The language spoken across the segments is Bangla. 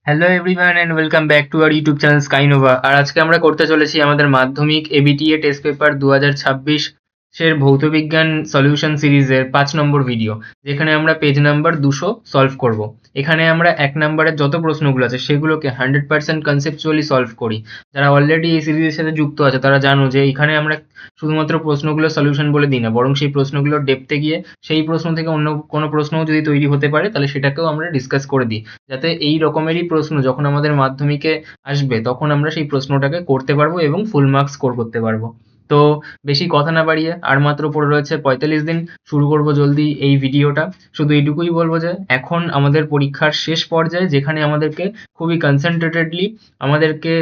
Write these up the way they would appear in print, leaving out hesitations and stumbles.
Hello everyone and welcome back to our YouTube channel Skynova. আর আজকে আমরা করতে চলেছি আমাদের মাধ্যমিক এবিটিএ টেস্ট পেপার 2026 এর ভৌতবিজ্ঞান সলিউশন সিরিজের 5 নম্বর ভিডিও, যেখানে আমরা পেজ নাম্বার 200 সলভ করব। এখানে আমরা 1 নম্বরের যত প্রশ্নগুলো আছে সেগুলোকে 100% কনসেপচুয়ালি সলভ করি। যারা অলরেডি এই সিরিজের সাথে যুক্ত আছে তারা জানো যে এখানে আমরা শুধুমাত্র প্রশ্নগুলো সলিউশন বলে দিই না, বরং সেই প্রশ্নগুলোর ডেপথে গিয়ে সেই প্রশ্ন থেকে অন্য কোনো প্রশ্নও যদি তৈরি হতে পারে তাহলে সেটাকেও আমরা ডিসকাস করে দিই, যাতে এই রকমেরই প্রশ্ন যখন আমাদের মাধ্যমিকে আসবে তখন আমরা সেই প্রশ্নটাকে করতে পারবো এবং ফুল মার্কস স্কোর করতে পারবো। তো বেশি কথা না বাড়িয়ে আর মাত্র পড়ে রয়েছে 45 দিন, শুরু করব জলদি এই ভিডিওটা। শুধু এইটুকুই বলবো যে এখন আমাদের পরীক্ষার শেষ পর্যায়ে, যেখানে আমাদেরকে খুবই কনসেন্ট্রেটেডলি আমাদেরকে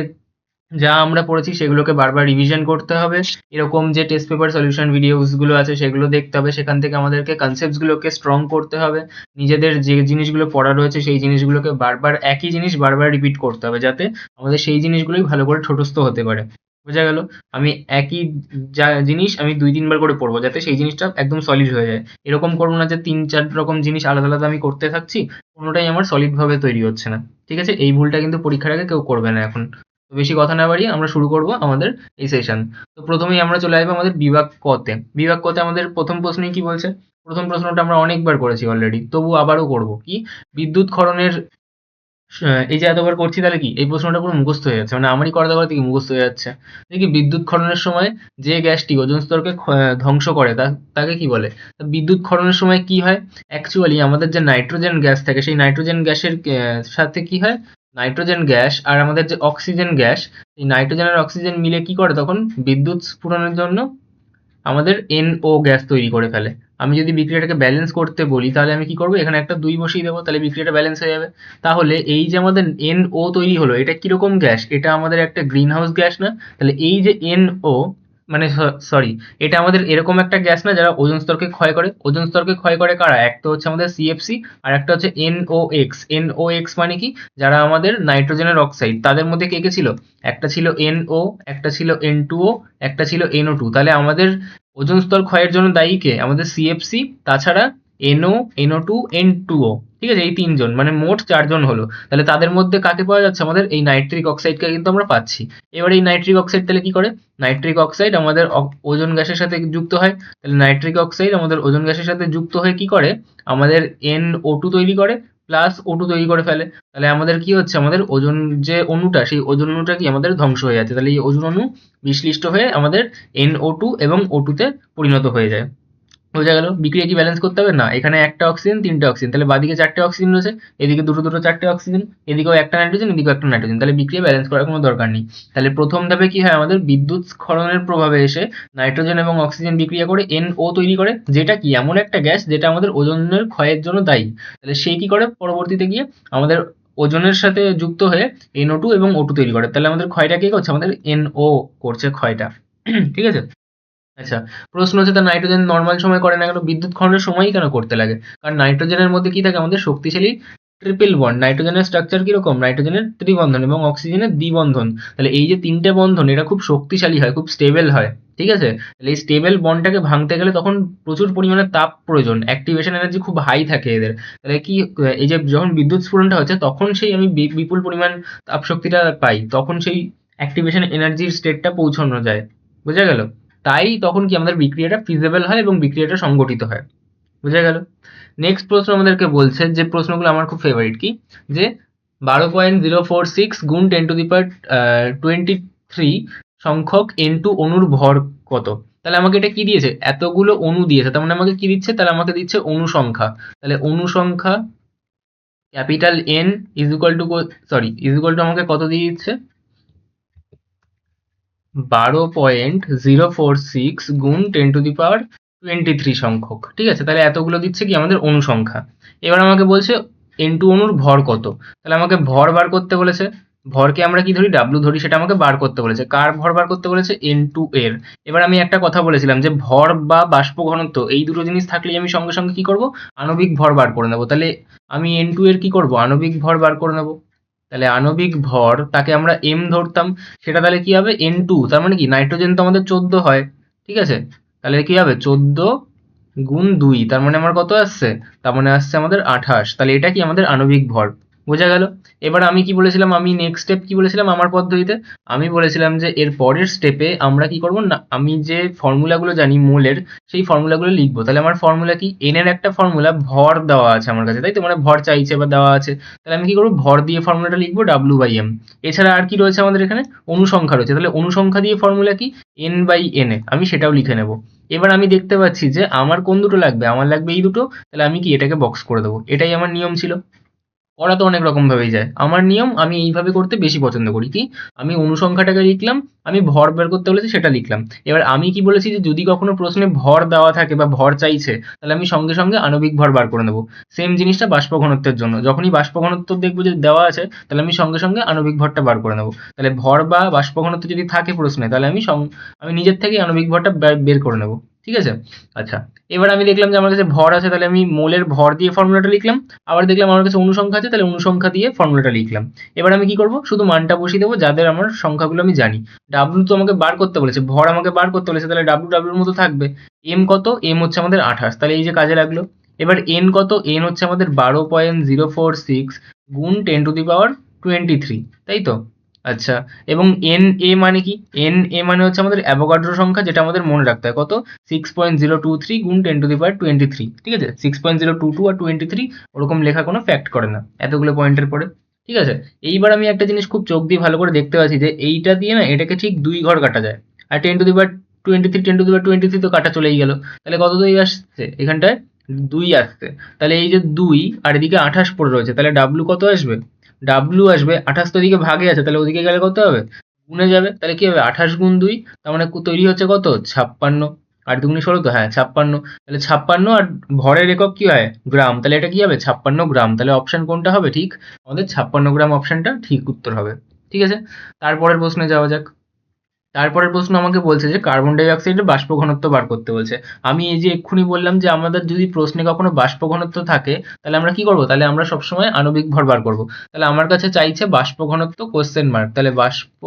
যা আমরা পড়েছি সেগুলোকে বারবার রিভিশন করতে হবে। এরকম যে টেস্ট পেপার সলিউশন ভিডিওসগুলো আছে সেগুলো দেখতে হবে, সেখান থেকে আমাদেরকে কনসেপ্টসগুলোকে স্ট্রং করতে হবে। নিজেদের যে জিনিসগুলো পড়া রয়েছে সেই জিনিসগুলোকে বারবার একই জিনিস বারবার রিপিট করতে হবে, যাতে আমাদের সেই জিনিসগুলোই ভালো করে ঠোঁটস্থ হতে পারে। বোঝা গেল? আমি একই জিনিস আমি 2-3 বার করে পড়বো, যাতে সেই জিনিসটা একদম সলিড হয়ে যায়। এরকম করবো না যে 3-4 রকম জিনিস আলাদা আলাদা আমি করতে থাকছি, কোনোটাই আমার সলিড ভাবে তৈরি হচ্ছে না। ঠিক আছে? এই ভুলটা কিন্তু পরীক্ষার আগে কেউ করবে না এখন। তো বেশি কথা না বাড়িয়ে আমরা শুরু করব আমাদের এই সেশন। তো প্রথমেই আমরা চলে আসবো আমাদের বিভাগ কতে। বিভাগ কতে আমাদের প্রথম প্রশ্নই কি বলছে? প্রথম প্রশ্নটা আমরা অনেকবার করেছি অলরেডি, তবু আবারও করব। কি? বিদ্যুৎ ক্ষরণের এই যে এতবার করছি তাহলে কি এই প্রশ্নটা পুরো মুখস্থ হয়ে যাচ্ছে, মানে আমারই করাতে করাতে কি মুখস্থ হয়ে যাচ্ছে। দেখি, বিদ্যুৎ ক্ষরণের সময় যে গ্যাসটি ওজোন স্তরকে ধ্বংস করে তাকে কি বলে? তা বিদ্যুৎ ক্ষরণের সময় কি হয়? অ্যাকচুয়ালি আমাদের যে নাইট্রোজেন গ্যাস থাকে সেই নাইট্রোজেন গ্যাসের সাথে কি হয়, নাইট্রোজেন গ্যাস আর আমাদের যে অক্সিজেন গ্যাস, এই নাইট্রোজেন আর অক্সিজেন মিলে কি করে তখন বিদ্যুৎ স্ফুরণের জন্য আমাদের NO গ্যাস তৈরি করে ফেলে। আমি যদি বিক্রিয়াটাকে ব্যালেন্স করতে বলি তাহলে আমি কি করবো, এখানে একটা 2 বসিয়ে দেবো, তাহলে বিক্রিয়াটা ব্যালেন্স হয়ে যাবে। তাহলে এই যে আমাদের NO তৈরি হলো, এটা কিরকম গ্যাস? এটা আমাদের একটা গ্রিন হাউস গ্যাস না? তাহলে এই যে NO, মানে সরি, এটা আমাদের এরকম একটা গ্যাস না যারা ওজোন স্তরকে ক্ষয় করে? ওজোন স্তরকে ক্ষয় করে কারা? একটা হচ্ছে আমাদের CFC, আর একটা হচ্ছে NOx। NOx মানে কি? যারা আমাদের নাইট্রোজেনের অক্সাইড, তাদের মধ্যে কে কে ছিল? একটা ছিল NO, একটা ছিল N2O, একটা ছিল NO2। তাহলে আমাদের ওজোন স্তর ক্ষয়ের জন্য দায়ী কে? আমাদের CFC, তাছাড়া NO, NO2, N2O। ঠিক আছে? এই 3 জন, মানে মোট 4 জন হলো। তাহলে তাদের মধ্যে কাকে পাওয়া যাচ্ছে? আমাদের এই নাইট্রিক অক্সাইডকে কিন্তু আমরা পাচ্ছি। এবার এই নাইট্রিক অক্সাইড তাহলে কি করে? নাইট্রিক অক্সাইড আমাদের ওজোন গ্যাসের সাথে যুক্ত হয়। তাহলে নাইট্রিক অক্সাইড আমাদের ওজোন গ্যাসের সাথে যুক্ত হয়ে কি করে? আমাদের NO2 তৈরি করে, প্লাস O2 তৈরি করে ফেলে। তাহলে আমাদের কি হচ্ছে? আমাদের ওজোন যে অণুটা, সেই ওজোন অণুটা কি আমাদের ধ্বংস হয়ে যাচ্ছে। তাহলে এই ওজোন অণু বিশ্লিষ্ট হয়ে আমাদের NO2 এবং O2 তে পরিণত হয়ে যায়। বোঝা গেল? বিক্রিয়া কি ব্যালেন্স করতে হবে? না, এখানে একটা অক্সিজেন, 3টে অক্সিজেন, তাহলে বাদিকে 4টে অক্সিজেন রয়েছে, এদিকে দুটো দুটো 4টে অক্সিজেন, এদিকেও একটা নাইট্রোজেন, এদিকেও একটা নাইট্রোজেন, তাহলে বিক্রিয়া ব্যালেন্স করার কোনো দরকার নেই। তাহলে প্রথম ধাপে কি হয়, আমাদের বিদ্যুৎ স্খলনের প্রভাবে এসে নাইট্রোজেন এবং অক্সিজেন বিক্রিয়া করে NO তৈরি করে, যেটা কি এমন একটা গ্যাস যেটা আমাদের ওজনের ক্ষয়ের জন্য দায়ী। তাহলে সে কি করে পরবর্তীতে গিয়ে আমাদের ওজনের সাথে যুক্ত হয়ে NO2 এবং O2 তৈরি করে। তাহলে আমাদের ক্ষয়টা কে করছে? আমাদের NO করছে ক্ষয়টা। ঠিক আছে? আচ্ছা, প্রশ্ন হচ্ছে, তা নাইট্রোজেন নর্মাল সময় করে না কেন, বিদ্যুৎ খননের সময়ই কেন করতে লাগে? কারণ নাইট্রোজেনের মধ্যে কি থাকে? আমাদের শক্তিশালী ট্রিপল বন্ড। নাইট্রোজেনের স্ট্রাকচার কিরকম? নাইট্রোজেনের ত্রিবন্ধন এবং অক্সিজেনের দ্বিবন্ধন। তাহলে এই যে 3টে বন্ধন, এটা খুব শক্তিশালী হয়, খুব স্টেবল হয়। ঠিক আছে? তাহলে এই স্টেবল বন্ডটাকে ভাঙতে গেলে তখন প্রচুর পরিমাণে তাপ প্রয়োজন, অ্যাক্টিভেশন এনার্জি খুব হাই থাকে এদের। তাহলে কি, এই যে যখন বিদ্যুৎ স্ফুরণটা হচ্ছে তখন সেই আমি বিপুল পরিমাণ তাপ শক্তিটা পাই, তখন সেই অ্যাক্টিভেশন এনার্জির স্টেটটা পৌঁছানো যায়। বোঝা গেল? তাই তখন কি আমাদের বিক্রিয়াটা ফিজিবল হয় এবং বিক্রিয়াটা সংগঠিত হয়। বোঝা গেল? নেক্সট প্রশ্ন আমাদেরকে বলছে, যে প্রশ্নগুলো আমার খুব ফেভারিট, কি যে 12.046 গুণ 10⁻23 সংখ্যক N2 অণুর ভর কত? তাহলে আমাকে এটা কি দিয়েছে? এতগুলো অণু দিয়েছে, তার মানে আমাকে কি দিচ্ছে? তাহলে আমাকে দিচ্ছে অণু সংখ্যা। তাহলে অণু সংখ্যা capital N is equal to, sorry, is equal to আমাকে কত দিয়ে দিচ্ছে? 12.046 গুণ 10⁻23 সংখ্যক। ঠিক আছে? তাহলে এতগুলো দিচ্ছে কি আমাদের অণু সংখ্যা। এবার আমাকে বলছে N2 অণুর ভর কত? তাহলে আমাকে ভর বার করতে বলেছে। ভরকে আমরা কি ধরি? W ধরি, সেটা আমাকে বার করতে বলেছে। কার ভর বার করতে বলেছে? N2 এর। এবার আমি একটা কথা বলেছিলাম যে ভর বা বাষ্প ঘনত্ব এই দুটো জিনিস থাকলেই আমি সঙ্গে সঙ্গে কি করব? আণবিক ভর বার করে নেব। তাহলে আমি N2 এর কি করব? আণবিক ভর বার করে নেব। তাহলে আণবিক ভর, তাকে আমরা M ধরতাম, সেটা তাহলে কি হবে? N2। তার মানে কি, নাইট্রোজেন তো আমাদের 14 হয়। ঠিক আছে? তাহলে কি হবে? 14 গুণ 2, তার মানে আমার কত আসছে? তার মানে আসছে আমাদের 28। তাহলে এটা কি আমাদের আণবিক ভর। বোঝা গেল? এবার আমি কি বলেছিলাম, আমি নেক্সট স্টেপ কি বলেছিলাম আমার পদ্ধতিতে? আমি বলেছিলাম যে এর পরের স্টেপে আমরা কি করব না, আমি যে ফর্মুলাগুলো জানি মোলের, সেই ফর্মুলাগুলো লিখবো। তাহলে আমার ফর্মুলা কি? এন এর একটা ফর্মুলা ভর দেওয়া আছে আমার কাছে, তাই তো? মানে ভর চাইছে বা দেওয়া আছে, তাহলে আমি কি করবো, ভর দিয়ে ফর্মুলাটা লিখবো W/m। এছাড়া আর কি রয়েছে আমাদের এখানে? অনুসংখ্যা রয়েছে, তাহলে অনুসংখ্যা দিয়ে ফর্মুলা কি? N/N এ, আমি সেটাও লিখে নেব। এবার আমি দেখতে পাচ্ছি যে আমার কোন দুটো লাগবে, আমার লাগবে এই দুটো, তাহলে আমি কি এটাকে বক্স করে দেবো। এটাই আমার নিয়ম ছিল। করা তো অনেক রকম ভাবেই যায়, আমার নিয়ম আমি এইভাবে করতে বেশি পছন্দ করি। কি? আমি অনুসংখ্যাটাকে লিখলাম, আমি ভর বের করতে বলেছি সেটা লিখলাম। এবার আমি কি বলেছি যে যদি কখনো প্রশ্নে ভর দেওয়া থাকে বা ভর চাইছে, তাহলে আমি সঙ্গে সঙ্গে আণবিক ভর বার করে নেবো। সেম জিনিসটা বাষ্প ঘনত্বের জন্য, যখনই বাষ্প ঘনত্ব দেখবো যে দেওয়া আছে, তাহলে আমি সঙ্গে সঙ্গে আণবিক ভরটা বার করে নেবো। তাহলে ভর বা বাষ্প ঘনত্ব যদি থাকে প্রশ্নে, তাহলে আমি নিজের থেকেই আণবিক ভরটা বের করে নেবো। ঠিক আছে? আচ্ছা, এবার আমি দেখলাম যে আমার কাছে ভর আছে, তাহলে আমি মোলের ভর দিয়ে ফর্মুলাটা লিখলাম। আবার দেখলাম আমার কাছে অনুসংখ্যা আছে, তাহলে অনুসংখ্যা দিয়ে ফর্মুলাটা লিখলাম। এবার আমি কি করব, শুধু মানটা বসিয়ে দেবো যাদের আমার সংখ্যাগুলো আমি জানি। ডাব্লু তো আমাকে বার করতে বলেছে, ভর আমাকে বার করতে বলেছে, তাহলে ডাব্লু ডাব্লুর মতো থাকবে। এম কত? এম হচ্ছে আমাদের 28, তাহলে এই যে কাজে লাগলো। এবার এন কত? এন হচ্ছে আমাদের 12.046 গুণ 10⁻23, তাই তো? আচ্ছা, এবং এন এ মানে কি? এন এ মানে হচ্ছে আমাদের অ্যাভোগাড্রো সংখ্যা, যেটা আমাদের মনে রাখতে হয়। কত? 6.023 গুণ 10⁻23, ঠিক আছে? 6.022 আর 23 ওরকম লেখা কোনো ফ্যাক্ট করে না এতগুলো পয়েন্টের পরে। ঠিক আছে? এইবার আমি একটা জিনিস খুব চোখ দিয়ে ভালো করে দেখতে পাচ্ছি যে এইটা দিয়ে না এটাকে ঠিক 2 ঘর কাটা যায়। আর 10⁻23 10⁻23 তো কাটা চলেই গেল। তাহলে কত 2 আসছে এখানটায়? 2 আসছে। তাহলে এই যে 2 আর এদিকে 28 পড়ে রয়েছে, তাহলে ডাব্লু কত আসবে? ডাব্লু আসবে 28, তো এদিকে ভাগে আছে, তাহলে ওদিকে গেলে কত হবে? গুণে যাবে। তাহলে কি হবে? 28 গুণ 2, তার মানে তৈরি হচ্ছে কত? 56। 8 দুগুণে 16, তো হ্যাঁ 56। তাহলে 56, আর ভরের একক কি হয়? গ্রাম। তাহলে এটা কি হবে? 56 গ্রাম। তাহলে অপশন কোনটা হবে ঠিক? আমাদের 56 গ্রাম অপশনটা ঠিক উত্তর হবে। ঠিক আছে? তারপরের প্রশ্নে যাওয়া যাক। তারপরের প্রশ্ন আমাকে বলছে যে কার্বন ডাই অক্সাইডের বাষ্প ঘনত্ব বার করতে বলছে। আমি এই যে এক্ষুনি বললাম যে আমাদের যদি প্রশ্নে কখনো বাষ্প ঘনত্ব থাকে, তাহলে আমরা কি করব? তাহলে আমরা সবসময় আণবিক ভর বার করব। তাহলে আমার কাছে চাইছে বাষ্প ঘনত্ব কোশ্চেন মার্ক, তাহলে বাষ্প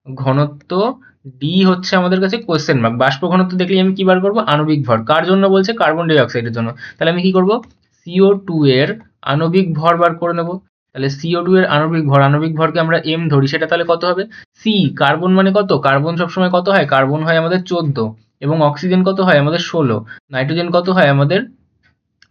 ঘনত্ব ডি হচ্ছে আমাদের কাছে কোশ্চেন মার্ক। বাষ্প ঘনত্ব দেখলেই আমি কি বার করব? আণবিক ভর। কার জন্য বলছে? কার্বন ডাই অক্সাইডের জন্য। তাহলে আমি কি করব? CO2 এর আণবিক ভর বার করে নেব। তাহলে CO2 এর আণবিক ভরকে আমরা m ধরি, সেটা তাহলে কত হবে? সি। কার্বন মানে কত? কার্বন সবসময় কত হয়? কার্বন হয় আমাদের 14, এবং অক্সিজেন কত হয় আমাদের 16, নাইট্রোজেন কত হয় আমাদের,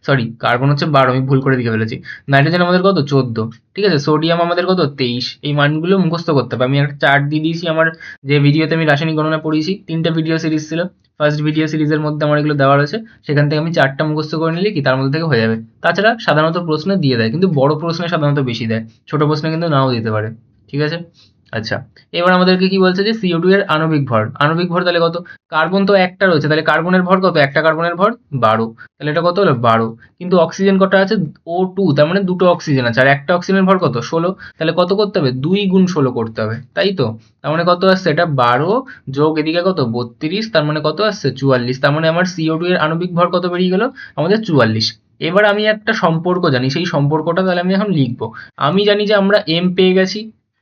সরি কার্বন হচ্ছে 12, আমি ভুল করে লিখে ফেলেছি। নাইট্রোজেন আমাদের কত? 14, ঠিক আছে? সোডিয়াম আমাদের কত? 23। এই মানগুলো মুখস্থ করতে হবে। আমি একটা চার্ট দিয়ে দিয়েছি আমার যে ভিডিওতে আমি রাসায়নিক গণনা পড়িয়েছি, 3টে ভিডিও সিরিজ ছিল। ফার্স্ট ভিডিও সিরিজের মধ্যে আমার এগুলো দেওয়া রয়েছে, সেখান থেকে আমি চার্টটা মুখস্থ করে নিলে কি তার মধ্যে থেকে হয়ে যাবে। তাছাড়া সাধারণত প্রশ্নে দিয়ে দেয়, কিন্তু বড় প্রশ্নে সাধারণত বেশি দেয়, ছোট প্রশ্নে কিন্তু নাও দিতে পারে। ঠিক আছে? আচ্ছা, এবার আমাদেরকে কি বলছে যে CO2 এর আণবিক ভর। আণবিক ভর তাহলে কত? কার্বন তো একটা রয়েছে, তাহলে কার্বনের ভর কত? একটা কার্বনের ভর 12, তাহলে এটা কত হলো? 12। কিন্তু অক্সিজেন কটা আছে? O2, তার মানে দুটো অক্সিজেন আছে, আর একটা অক্সিজেনের ভর কত? 16। তাহলে কত করতে হবে? 2 গুণ 16 করতে হবে, তাই তো? তার মানে কত আসছে? এটা 12 যোগ এদিকে কত? 32, তার মানে কত আসছে? 44। তার মানে আমার CO2 এর আণবিক ভর কত বেরিয়ে গেল? আমাদের 44। এবার আমি একটা সম্পর্ক জানি, সেই সম্পর্কটা তাহলে আমি এখন লিখবো। আমি জানি যে আমরা m পেয়ে গেছি।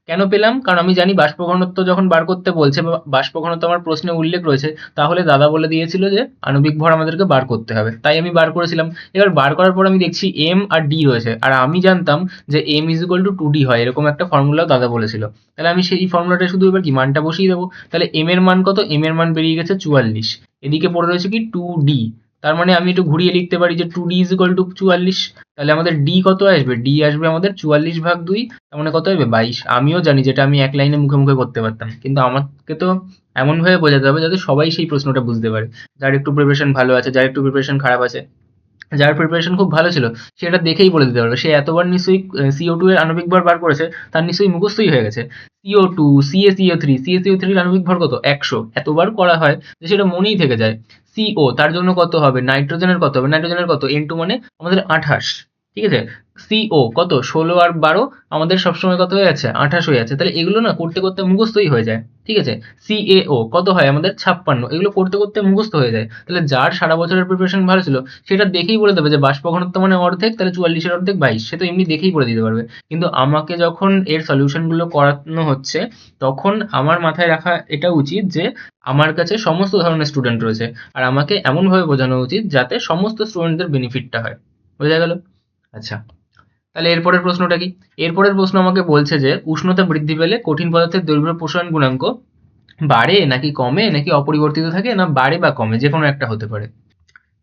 কেন পেলাম? কারণ আমি জানি বাষ্প ঘনত্ব যখন বার করতে বলছে বা বাষ্প ঘনত্ব আমার প্রশ্নে উল্লেখ রয়েছে, তাহলে দাদা বলে দিয়েছিল যে আণবিক ভর আমাদেরকে বার করতে হবে, তাই আমি বার করেছিলাম। এবার বার করার পর আমি দেখছি এম আর ডি রয়েছে, আর আমি জানতাম যে m = 2d হয়, এরকম একটা ফর্মুলাও দাদা বলেছিল। তাহলে আমি সেই ফর্মুলাটা শুধু এবার কি মানটা বসিয়ে দেবো। তাহলে m এর মান কত? m এর মান বেরিয়ে গেছে 44। এদিকে পড়ে রয়েছে কি? 2d। তার মানে আমি একটু ঘুরিয়ে লিখতে পারি যে 2d = 44। তাহলে আমাদের d কত আসবে? d আসবে আমাদের 44/2, তার মানে কত হবে? 22। আমিও জানি যেটা আমি এক লাইনে মুখে মুখে করতে পারতাম, কিন্তু আমাকে তো এমন ভাবে বোঝাতে হবে যাতে সবাই সেই প্রশ্নটা বুঝতে পারে। যার একটু প্রিপারেশন ভালো আছে, যার একটু প্রিপারেশন খারাপ আছে, যার প্রিপারেশন খুব ভালো ছিল সেটা দেখেই বলে দিতে পারবে। সে এতবার নিশ্চয়ই CO2 এর আণবিক ভর বার করেছে, তার নিশ্চয়ই মুখস্থই হয়ে গেছে। CO2, CaCO3, CaCO3 এর আণবিক ভর কত? 100। এতবার করা হয় যে সেটা মনেই থেকে যায়। CO তার জন্য কত হবে? নাইট্রোজেনের কত হবে? নাইট্রোজেনের কত? N2 মানে আমাদের 28। ঠিক আছে? CO কত? 16 আর 12 আমাদের সবসময় কত হয়ে যাচ্ছে? 28 হয়ে যাচ্ছে। তাহলে এগুলো না করতে করতে মুখস্থই হয়ে যায়। ঠিক আছে? CaO কত হয় আমাদের? 56। এগুলো করতে করতে মুখস্থ হয়ে যায়। তাহলে যার সারা বছরের প্রিপারেশন ভালো ছিল, সেটা দেখেই বলে দেবে যে বাষ্প ঘনত্ব মানে অর্ধেক, তাহলে 44 এর অর্ধেক 22। সে তো এমনি দেখেই বলে দিতে পারবে। কিন্তু আমাকে যখন এর সলিউশন গুলো করানো হচ্ছে, তখন আমার মাথায় রাখা এটা উচিত যে আমার কাছে সমস্ত ধরনের স্টুডেন্ট রয়েছে, আর আমাকে এমনভাবে বোঝানো উচিত যাতে সমস্ত স্টুডেন্টদের বেনিফিটটা হয়। বোঝা গেল? আচ্ছা, তাহলে এরপরের প্রশ্নটা কি? এরপরের প্রশ্ন আমাকে বলছে যে উষ্ণতা বৃদ্ধি পেলে কঠিন পদার্থের দৈর্ঘ্য প্রসারণ গুণাঙ্ক বাড়ে নাকি কমে নাকি অপরিবর্তিত থাকে, না বাড়ে বা কমে, যে কোনো একটা হতে পারে।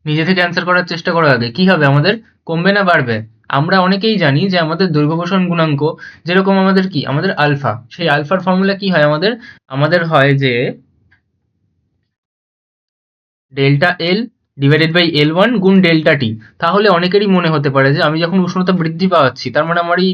নিজে থেকে অ্যান্সার করার চেষ্টা করার আগে কি হবে আমাদের, কমবে না বাড়বে? আমরা অনেকেই জানি যে আমাদের দৈর্ঘ্য প্রসারণ গুণাঙ্ক যেরকম আমাদের কি, আমাদের আলফা, সেই আলফার ফর্মুলা কি হয় আমাদের, আমাদের হয় যে delta L divided by L one গুণ ডেল্টা টি। তাহলে অনেকেরই মনে হতে পারে যে আমি যখন উষ্ণতা বৃদ্ধি পাচ্ছি তার মানে আমার এই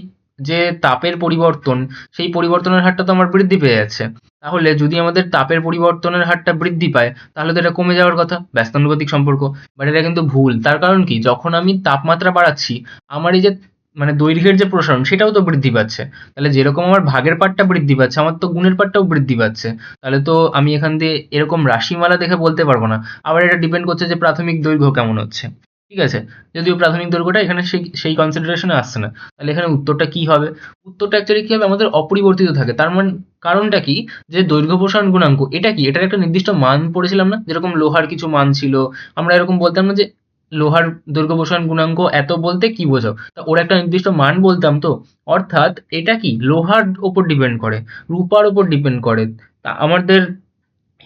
যে তাপের পরিবর্তন, সেই পরিবর্তনের হারটা তো আমার বৃদ্ধি পেয়ে যাচ্ছে। তাহলে যদি আমাদের তাপের পরিবর্তনের হারটা বৃদ্ধি পায় তাহলে তো এটা কমে যাওয়ার কথা, ব্যস্তানুপাতিক সম্পর্ক। বাট এটা কিন্তু ভুল। তার কারণ কি, যখন আমি তাপমাত্রা বাড়াচ্ছি আমার এই যে মানে দৈর্ঘ্যের যে প্রসারণ সেটাও তো বৃদ্ধি পাচ্ছে। তাহলে যেরকম আমার ভাগের পার্টটা বৃদ্ধি পাচ্ছে আমার তো গুণের পার্টটাও বৃদ্ধি পাচ্ছে। তাহলে তো আমি এখান দিয়ে এরকম রাশিমালা দেখে বলতে পারবো না। আবার এটা ডিপেন্ড করছে যে প্রাথমিক দৈর্ঘ্য কেমন হচ্ছে। ঠিক আছে, যদিও প্রাথমিক দৈর্ঘ্যটা এখানে সেই সেই কনসিডারেশনে আসছে না। তাহলে এখানে উত্তরটা কি হবে, উত্তরটা অ্যাকচুয়ালি কি হবে, আমাদের অপরিবর্তিত থাকে। তার মানে কারণটা কি, যে দৈর্ঘ্য প্রসারণ গুণাঙ্ক এটা কি, এটার একটা নির্দিষ্ট মান পড়েছিলাম না, যেরকম লোহার কিছু মান ছিল, আমরা এরকম বলতাম না যে লোহার দৈর্ঘ্য প্রসারণ গুণাঙ্ক এত বলতে কি বোঝাও, তা ওর একটা নির্দিষ্ট মান বলতাম তো। অর্থাৎ এটা কি লোহার ওপর ডিপেন্ড করে, রূপার ওপর ডিপেন্ড করে, তা আমাদের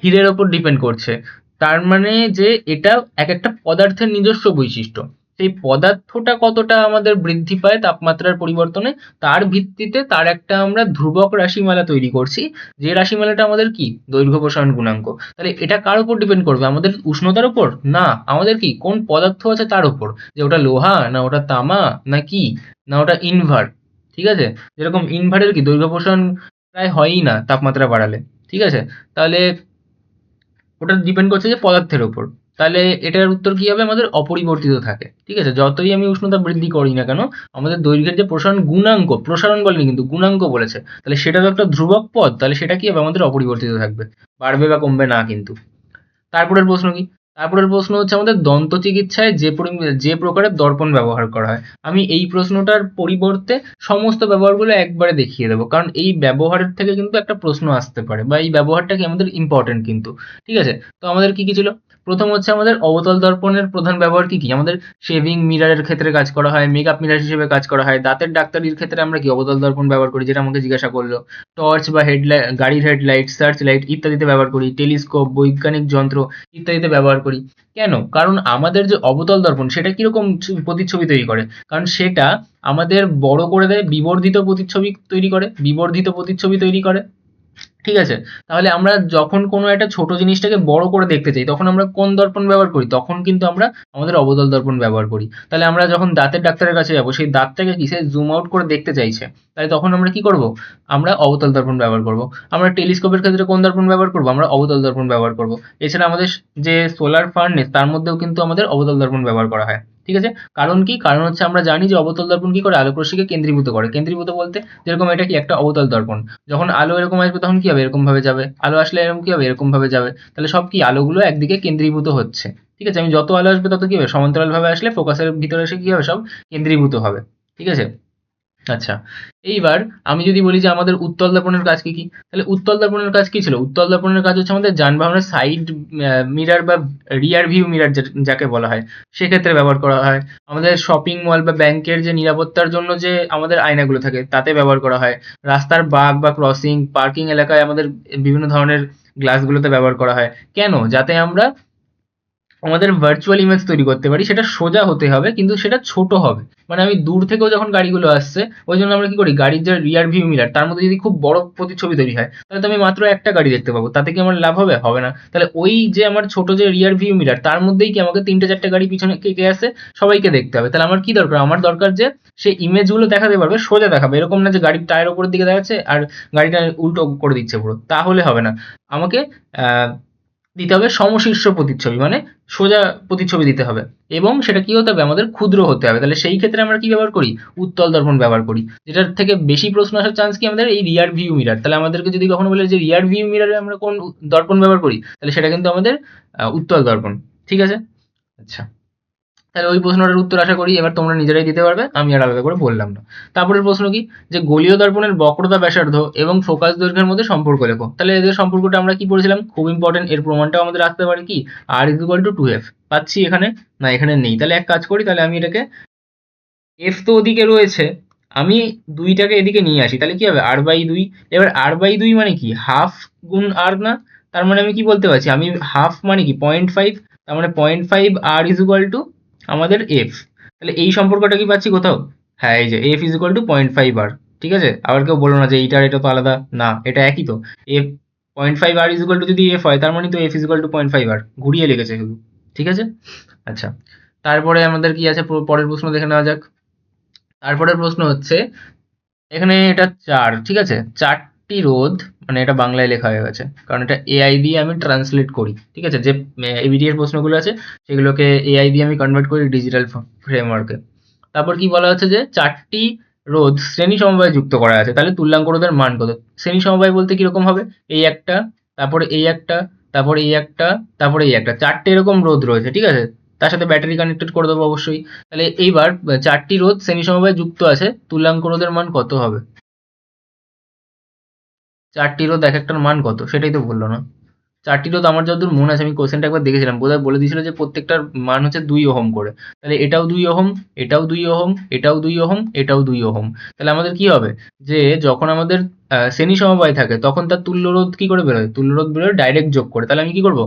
হীরের ওপর ডিপেন্ড করছে। তার মানে যে এটা এক একটা পদার্থের নিজস্ব বৈশিষ্ট্য, সেই পদার্থটা কতটা আমাদের বৃদ্ধি পায় তাপমাত্রার পরিবর্তনে, তার ভিত্তিতে তার একটা আমরা ধ্রুবক রাশিমালা তৈরি করছি, যে রাশিমালাটা আমাদের কি, দৈর্ঘ্য প্রসারণ গুণাঙ্ক। তাহলে এটা কার উপর ডিপেন্ড করবে, আমাদের উষ্ণতার উপর না, আমাদের কি কোন পদার্থ আছে তার উপর, যে ওটা লোহা না ওটা তামা না কি, না ওটা ইনভার। ঠিক আছে, যেরকম ইনভারের কি দৈর্ঘ্য প্রসারণ প্রায় হয়ই না তাপমাত্রা বাড়ালে। ঠিক আছে, তাহলে ওটা ডিপেন্ড করছে যে পদার্থের ওপর। তাহলে এটার উত্তর কি হবে, আমাদের অপরিবর্তিত থাকে। ঠিক আছে, যতই আমি উষ্ণতা বৃদ্ধি করি না কেন আমাদের দৈর্ঘ্যের যে প্রসারণ গুণাঙ্ক, প্রসারণ বলেনি কিন্তু গুণাঙ্ক বলেছে, তাহলে সেটা তো একটা ধ্রুবক পদ, তাহলে সেটা কি হবে, আমাদের অপরিবর্তিত থাকবে, বাড়বে বা কমবে না কিন্তু। তারপরের প্রশ্ন কি, তারপরের প্রশ্ন হচ্ছে আমাদের দন্ত চিকিৎসায় যে প্রকারের দর্পণ ব্যবহার করা হয়। আমি এই প্রশ্নটার পরিবর্তে সমস্ত ব্যবহারগুলো একবারে দেখিয়ে দেবো, কারণ এই ব্যবহারের থেকে কিন্তু একটা প্রশ্ন আসতে পারে, বা এই ব্যবহারটা কি আমাদের ইম্পর্টেন্ট কিন্তু। ঠিক আছে, তো আমাদের কি কি ছিল, প্রথম হচ্ছে আমাদের অবতল দর্পণের প্রধান ব্যবহার কি কি, আমাদের শেভিং মিরারের ক্ষেত্রে কাজ করা হয়, মেকআপ মিরার হিসেবে কাজ করা হয়, দাঁতের ডাক্তারির ক্ষেত্রে আমরা কি অবতল দর্পণ ব্যবহার করি, যেটা আমাকে জিজ্ঞাসা করলো, টর্চ বা হেডলাইট, গাড়ির হেডলাইট, সার্চ লাইট ইত্যাদিতে ব্যবহার করি, টেলিস্কোপ, বৈজ্ঞানিক যন্ত্র ইত্যাদিতে ব্যবহার করি। কেন, কারণ আমাদের যে অবতল দর্পণ সেটা কিরকম প্রতিচ্ছবি তৈরি করে, কারণ সেটা আমাদের বড় করে দেয়, বিবর্ধিত প্রতিচ্ছবি তৈরি করে, বিবর্ধিত প্রতিচ্ছবি তৈরি করে। ঠিক আছে, তাহলে আমরা যখন কোনো একটা ছোট জিনিসটাকে বড় করে দেখতে চাই তখন আমরা কোন দর্পণ ব্যবহার করি, তখন কিন্তু আমরা আমাদের অবতল দর্পণ ব্যবহার করি। তাহলে আমরা যখন দাঁতের ডাক্তারের কাছে যাবো, সেই দাঁতটাকে কিসে জুম আউট করে দেখতে চাইছে, তাহলে তখন আমরা কি করব, আমরা অবতল দর্পণ ব্যবহার করব। আমরা টেলিস্কোপের ক্ষেত্রে কোন দর্পণ ব্যবহার করব, আমরা অবতল দর্পণ ব্যবহার করব। এছাড়া আমাদের যে সোলার ফার্নেস তার মধ্যেও কিন্তু আমাদের অবতল দর্পণ ব্যবহার করা হয়। ঠিক আছে, কারণ কি, কারণ হচ্ছে আমরা জানি যে অবতল দর্পণ কি করে, আলোক রশ্মিকে কেন্দ্রীভূত করে। কেন্দ্রীভূত বলতে যেরকম এটা কি একটা অবতল দর্পণ, যখন আলো এরকম আসবে তখন কি হবে, এরকম ভাবে যাবে, আলো আসলে এরকম কি হবে, এরকম ভাবে যাবে। তাহলে সব কি, আলোগুলো একদিকে কেন্দ্রীভূত হচ্ছে। ঠিক আছে, আমি যত আলো আসবে তত কি হবে, সমান্তরাল ভাবে আসলে ফোকাসের ভিতরে এসে কি হবে, সব কেন্দ্রীভূত হবে। ঠিক আছে, আচ্ছা, এইবার আমি যদি বলি যে আমাদের উত্তল দর্পণের কাজ কি কি, তাহলে উত্তল দর্পণের কাজ কি ছিল, উত্তল দর্পণের কাজ হচ্ছে আমাদের যানবাহনের সাইড মিরার বা রিয়ার ভিউ মিরার যাকে বলা হয় সেক্ষেত্রে ব্যবহার করা হয়। আমাদের শপিং মল বা ব্যাংকের যে নিরাপত্তার জন্য যে আমাদের আয়নাগুলো থাকে তাতে ব্যবহার করা হয়। রাস্তার বাঁক বা ক্রসিং, পার্কিং এলাকায় আমাদের বিভিন্ন ধরনের গ্লাসগুলোতে ব্যবহার করা হয়। কেন, যাতে আমরা আমাদের ভার্চুয়াল ইমেজ তৈরি করতে পারি, সেটা সোজা হতে হবে কিন্তু সেটা ছোট হবে। মানে আমি দূর থেকেও যখন গাড়িগুলো আসছে ওই জন্য আমরা কি করি, গাড়ির যে রিয়ার ভিউ মিরার তার মধ্যে যদি খুব বড় প্রতিচ্ছবি তৈরি হয় তাহলে তো আমি মাত্র একটা গাড়ি দেখতে পাবো, তাতে কি আমার লাভ হবে, হবে না। তাহলে ওই যে আমার ছোট যে রিয়ার ভিউ মিরার তার মধ্যেই কি আমাকে তিনটে চারটে গাড়ি পিছনে কে কে আছে সবাইকে দেখতে হবে। তাহলে আমার কি দরকার, আমার দরকার যে সে ইমেজগুলো দেখাতে পারবে, সোজা দেখাবে, এরকম না যে গাড়ির টায়ার ওপরের দিকে দেখাচ্ছে আর গাড়িটা উল্টো করে দিচ্ছে পুরো, তাহলে হবে না। আমাকে আহ দিতে হবে সমশীর্ষ প্রতিচ্ছবি, মানে সোজা প্রতিচ্ছবি দিতে হবে, এবং সেটা কি হতে হবে, আমাদের ক্ষুদ্র হতে হবে। তাহলে সেই ক্ষেত্রে আমরা কি ব্যবহার করি, উত্তল দর্পণ ব্যবহার করি। যেটার থেকে বেশি প্রশ্ন আসার চান্স কি, আমাদের এই রিয়ার ভিউ মিরার। তাহলে আমাদেরকে যদি কখনো বলে যে রিয়ার ভিউ মিরারে আমরা কোন দর্পণ ব্যবহার করি, তাহলে সেটা কিন্তু আমাদের উত্তল দর্পণ। ঠিক আছে, আচ্ছা, তাহলে ওই প্রশ্নটার উত্তর আশা করি এবার তোমরা নিজেরাই দিতে পারবে, আমি আর আলাদা করে বললাম না। তারপরের প্রশ্ন কি, যে গোলীয় দর্পণের বক্রতা ব্যাসার্ধ এবং ফোকাস দৈর্ঘ্যের মধ্যে সম্পর্ক লেখো। তাহলে এদের সম্পর্কটা আমরা কি পড়েছিলাম, খুব ইম্পর্টেন্ট, এর প্রমাণটাও আমাদের আসতে পারে কি, আর ইজ ইকুয়াল টু 2f। পাচ্ছি এখানে, না এখানে নেই, তাহলে এক কাজ করি, তাহলে আমি এটাকে এফ তো ওদিকে রয়েছে, আমি দুইটাকে এদিকে নিয়ে আসি, তাহলে কি হবে r/2। এবার r/2 মানে কি হাফ গুণ r না, তার মানে আমি কি বলতে পারছি, আমি হাফ মানে কি 0.5, তার মানে 0.5 r ইজ ইকুয়াল টু আমাদের এফ। তাহলে এই সম্পর্কটা কি পাচ্ছি কোথাও? হ্যাঁ, এই যে F is equal to 0.5 r। ঠিক আছে, আবার কেউ বলো না যে এইটার এটা তো আলাদা, না এটা একই তো। F 0.5 r is equal to যদি এফ হয়, তার মানে তো F is equal to 0.5 r, ঘুরিয়ে লিখেছে শুধু। ঠিক আছে, আচ্ছা। তারপরে আমাদের কি আছে, পরের প্রশ্ন দেখে নেওয়া যাক। তারপরের প্রশ্ন হচ্ছে, এখানে এটা 4, ঠিক আছে, 4টি রোধ, মানে এটা বাংলায় লেখা হয়ে গেছে কারণ এটা এআই দিয়ে আমি ট্রান্সলেট করি। ঠিক আছে, যে এবিডি এর প্রশ্নগুলো আছে সেগুলোকে এআই দিয়ে আমি কনভার্ট করি ডিজিটাল ফ্রেমওয়ার্কে। তারপর কি বলা হচ্ছে যে 4টি রোধ শ্রেণী সমবায়ে যুক্ত করা আছে, তাহলে তুল্যাঙ্ক রোধের মান কত? শ্রেণী সমবায় বলতে কিরকম হবে, এই একটা, তারপরে এই একটা, তারপরে এই একটা, তারপরে এই একটা, 4টে এরকম রোধ রয়েছে। ঠিক আছে, তার সাথে ব্যাটারি কানেক্টেড করে দেবো অবশ্যই। তাহলে এইবার 4টি রোধ শ্রেণী সমবায়ে যুক্ত আছে, তুল্যাঙ্ক রোধের মান কত হবে? 4টি রোধ এক একটার মান কত সেটাই তো বললো না। 4টি রোধ আমার যতদূর মনে আছে, আমি কোশ্চেনটা একবার দেখেছিলাম, বোধহয় বলে দিয়েছিল যে প্রত্যেকটার মান হচ্ছে 2 ওহম করে। তাহলে এটাও 2 ওহম, এটাও 2 ওহম, এটাও 2 ওহম, এটাও 2 ওহম। তাহলে আমাদের কি হবে, যে যখন আমাদের শ্রেণী সমবায় থাকে তখন তার তুল্য রোধ কি করে বেরোয়? তুল্য রোধ বেরোয় ডাইরেক্ট যোগ করে। তাহলে আমি কি করব,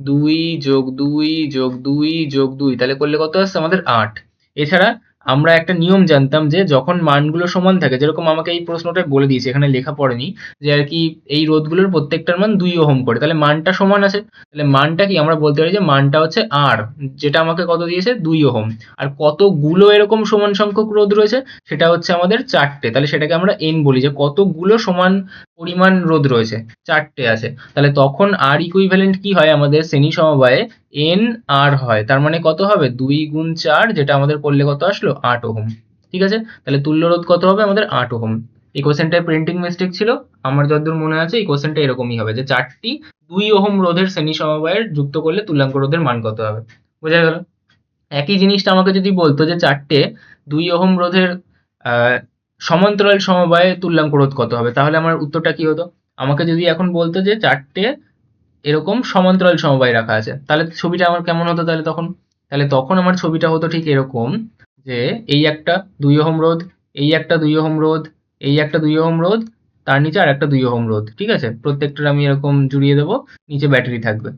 2 যোগ 2 যোগ 2 যোগ 2, তাহলে করলে কত আসছে আমাদের 8। এছাড়া আমরা একটা নিয়ম জানতাম যে যখন মানগুলো সমান থাকে, যেরকম আমাকে এই প্রশ্নটায় বলে দিয়েছে, এখানে লেখা পড়েনি, যে আর কি এই রোধগুলোর প্রত্যেকটার মান 2 ওহম করে, তাহলে মানটা সমান আছে। তাহলে মানটা কি আমরা বলতে পারি যে মানটা হচ্ছে আর, যেটা আমাকে কত দিয়েছে 2 ওহম। আর কতগুলো এরকম সমান সংখ্যক রোধ রয়েছে, সেটা হচ্ছে আমাদের 4টে। তাহলে সেটাকে আমরা এন বলি, যে কতগুলো সমান পরিমাণ রোধ রয়েছে, 4টে আছে। তাহলে তখন আর ইকুইভ্যালেন্ট কি হয় আমাদের শ্রেণী সমবায়ে, এন আর হয়। তার মানে কত হবে, 2 গুণ 4, যেটা আমাদের করলে কত আসলো 8 ওহম। ঠিক আছে, তাহলে তুল্য রোধ কত হবে আমাদের 8 ওহম। এই কোশ্চেনটায় প্রিন্টিং মিস্টেক ছিল, আমার যতদূর মনে আছে এই কোশ্চেনটা এরকমই হবে, যে 4টি 2 ওহম রোধের শ্রেণী সমবায়ের যুক্ত করলে তুল্যাঙ্ক রোধের মান কত হবে। বোঝা গেল? একই জিনিসটা আমাকে যদি বলতো যে 4টে 2 ওহম রোধের আহ, সমান্তরাল সমবায়ে তুল্যাঙ্ক রোধ কত হবে, তাহলে আমার উত্তরটা কি হতো? আমাকে যদি এখন বলতো যে 4টে এরকম সমান্তরাল সমবায় রাখা আছে, তাহলে ছবিটা আমার কেমন হতো তাহলে তখন? তাহলে তখন আমার ছবিটা হতো ঠিক এরকম, যে এই একটা 2 ওহম রোধ, এই একটা 2 ওহম রোধ, এই একটা 2 ওহম রোধ, তার নিচে আর একটা 2 ওহম রোধ। ঠিক আছে, প্রত্যেকটার আমি এরকম জুড়িয়ে দেবো, নিচে ব্যাটারি থাকবে।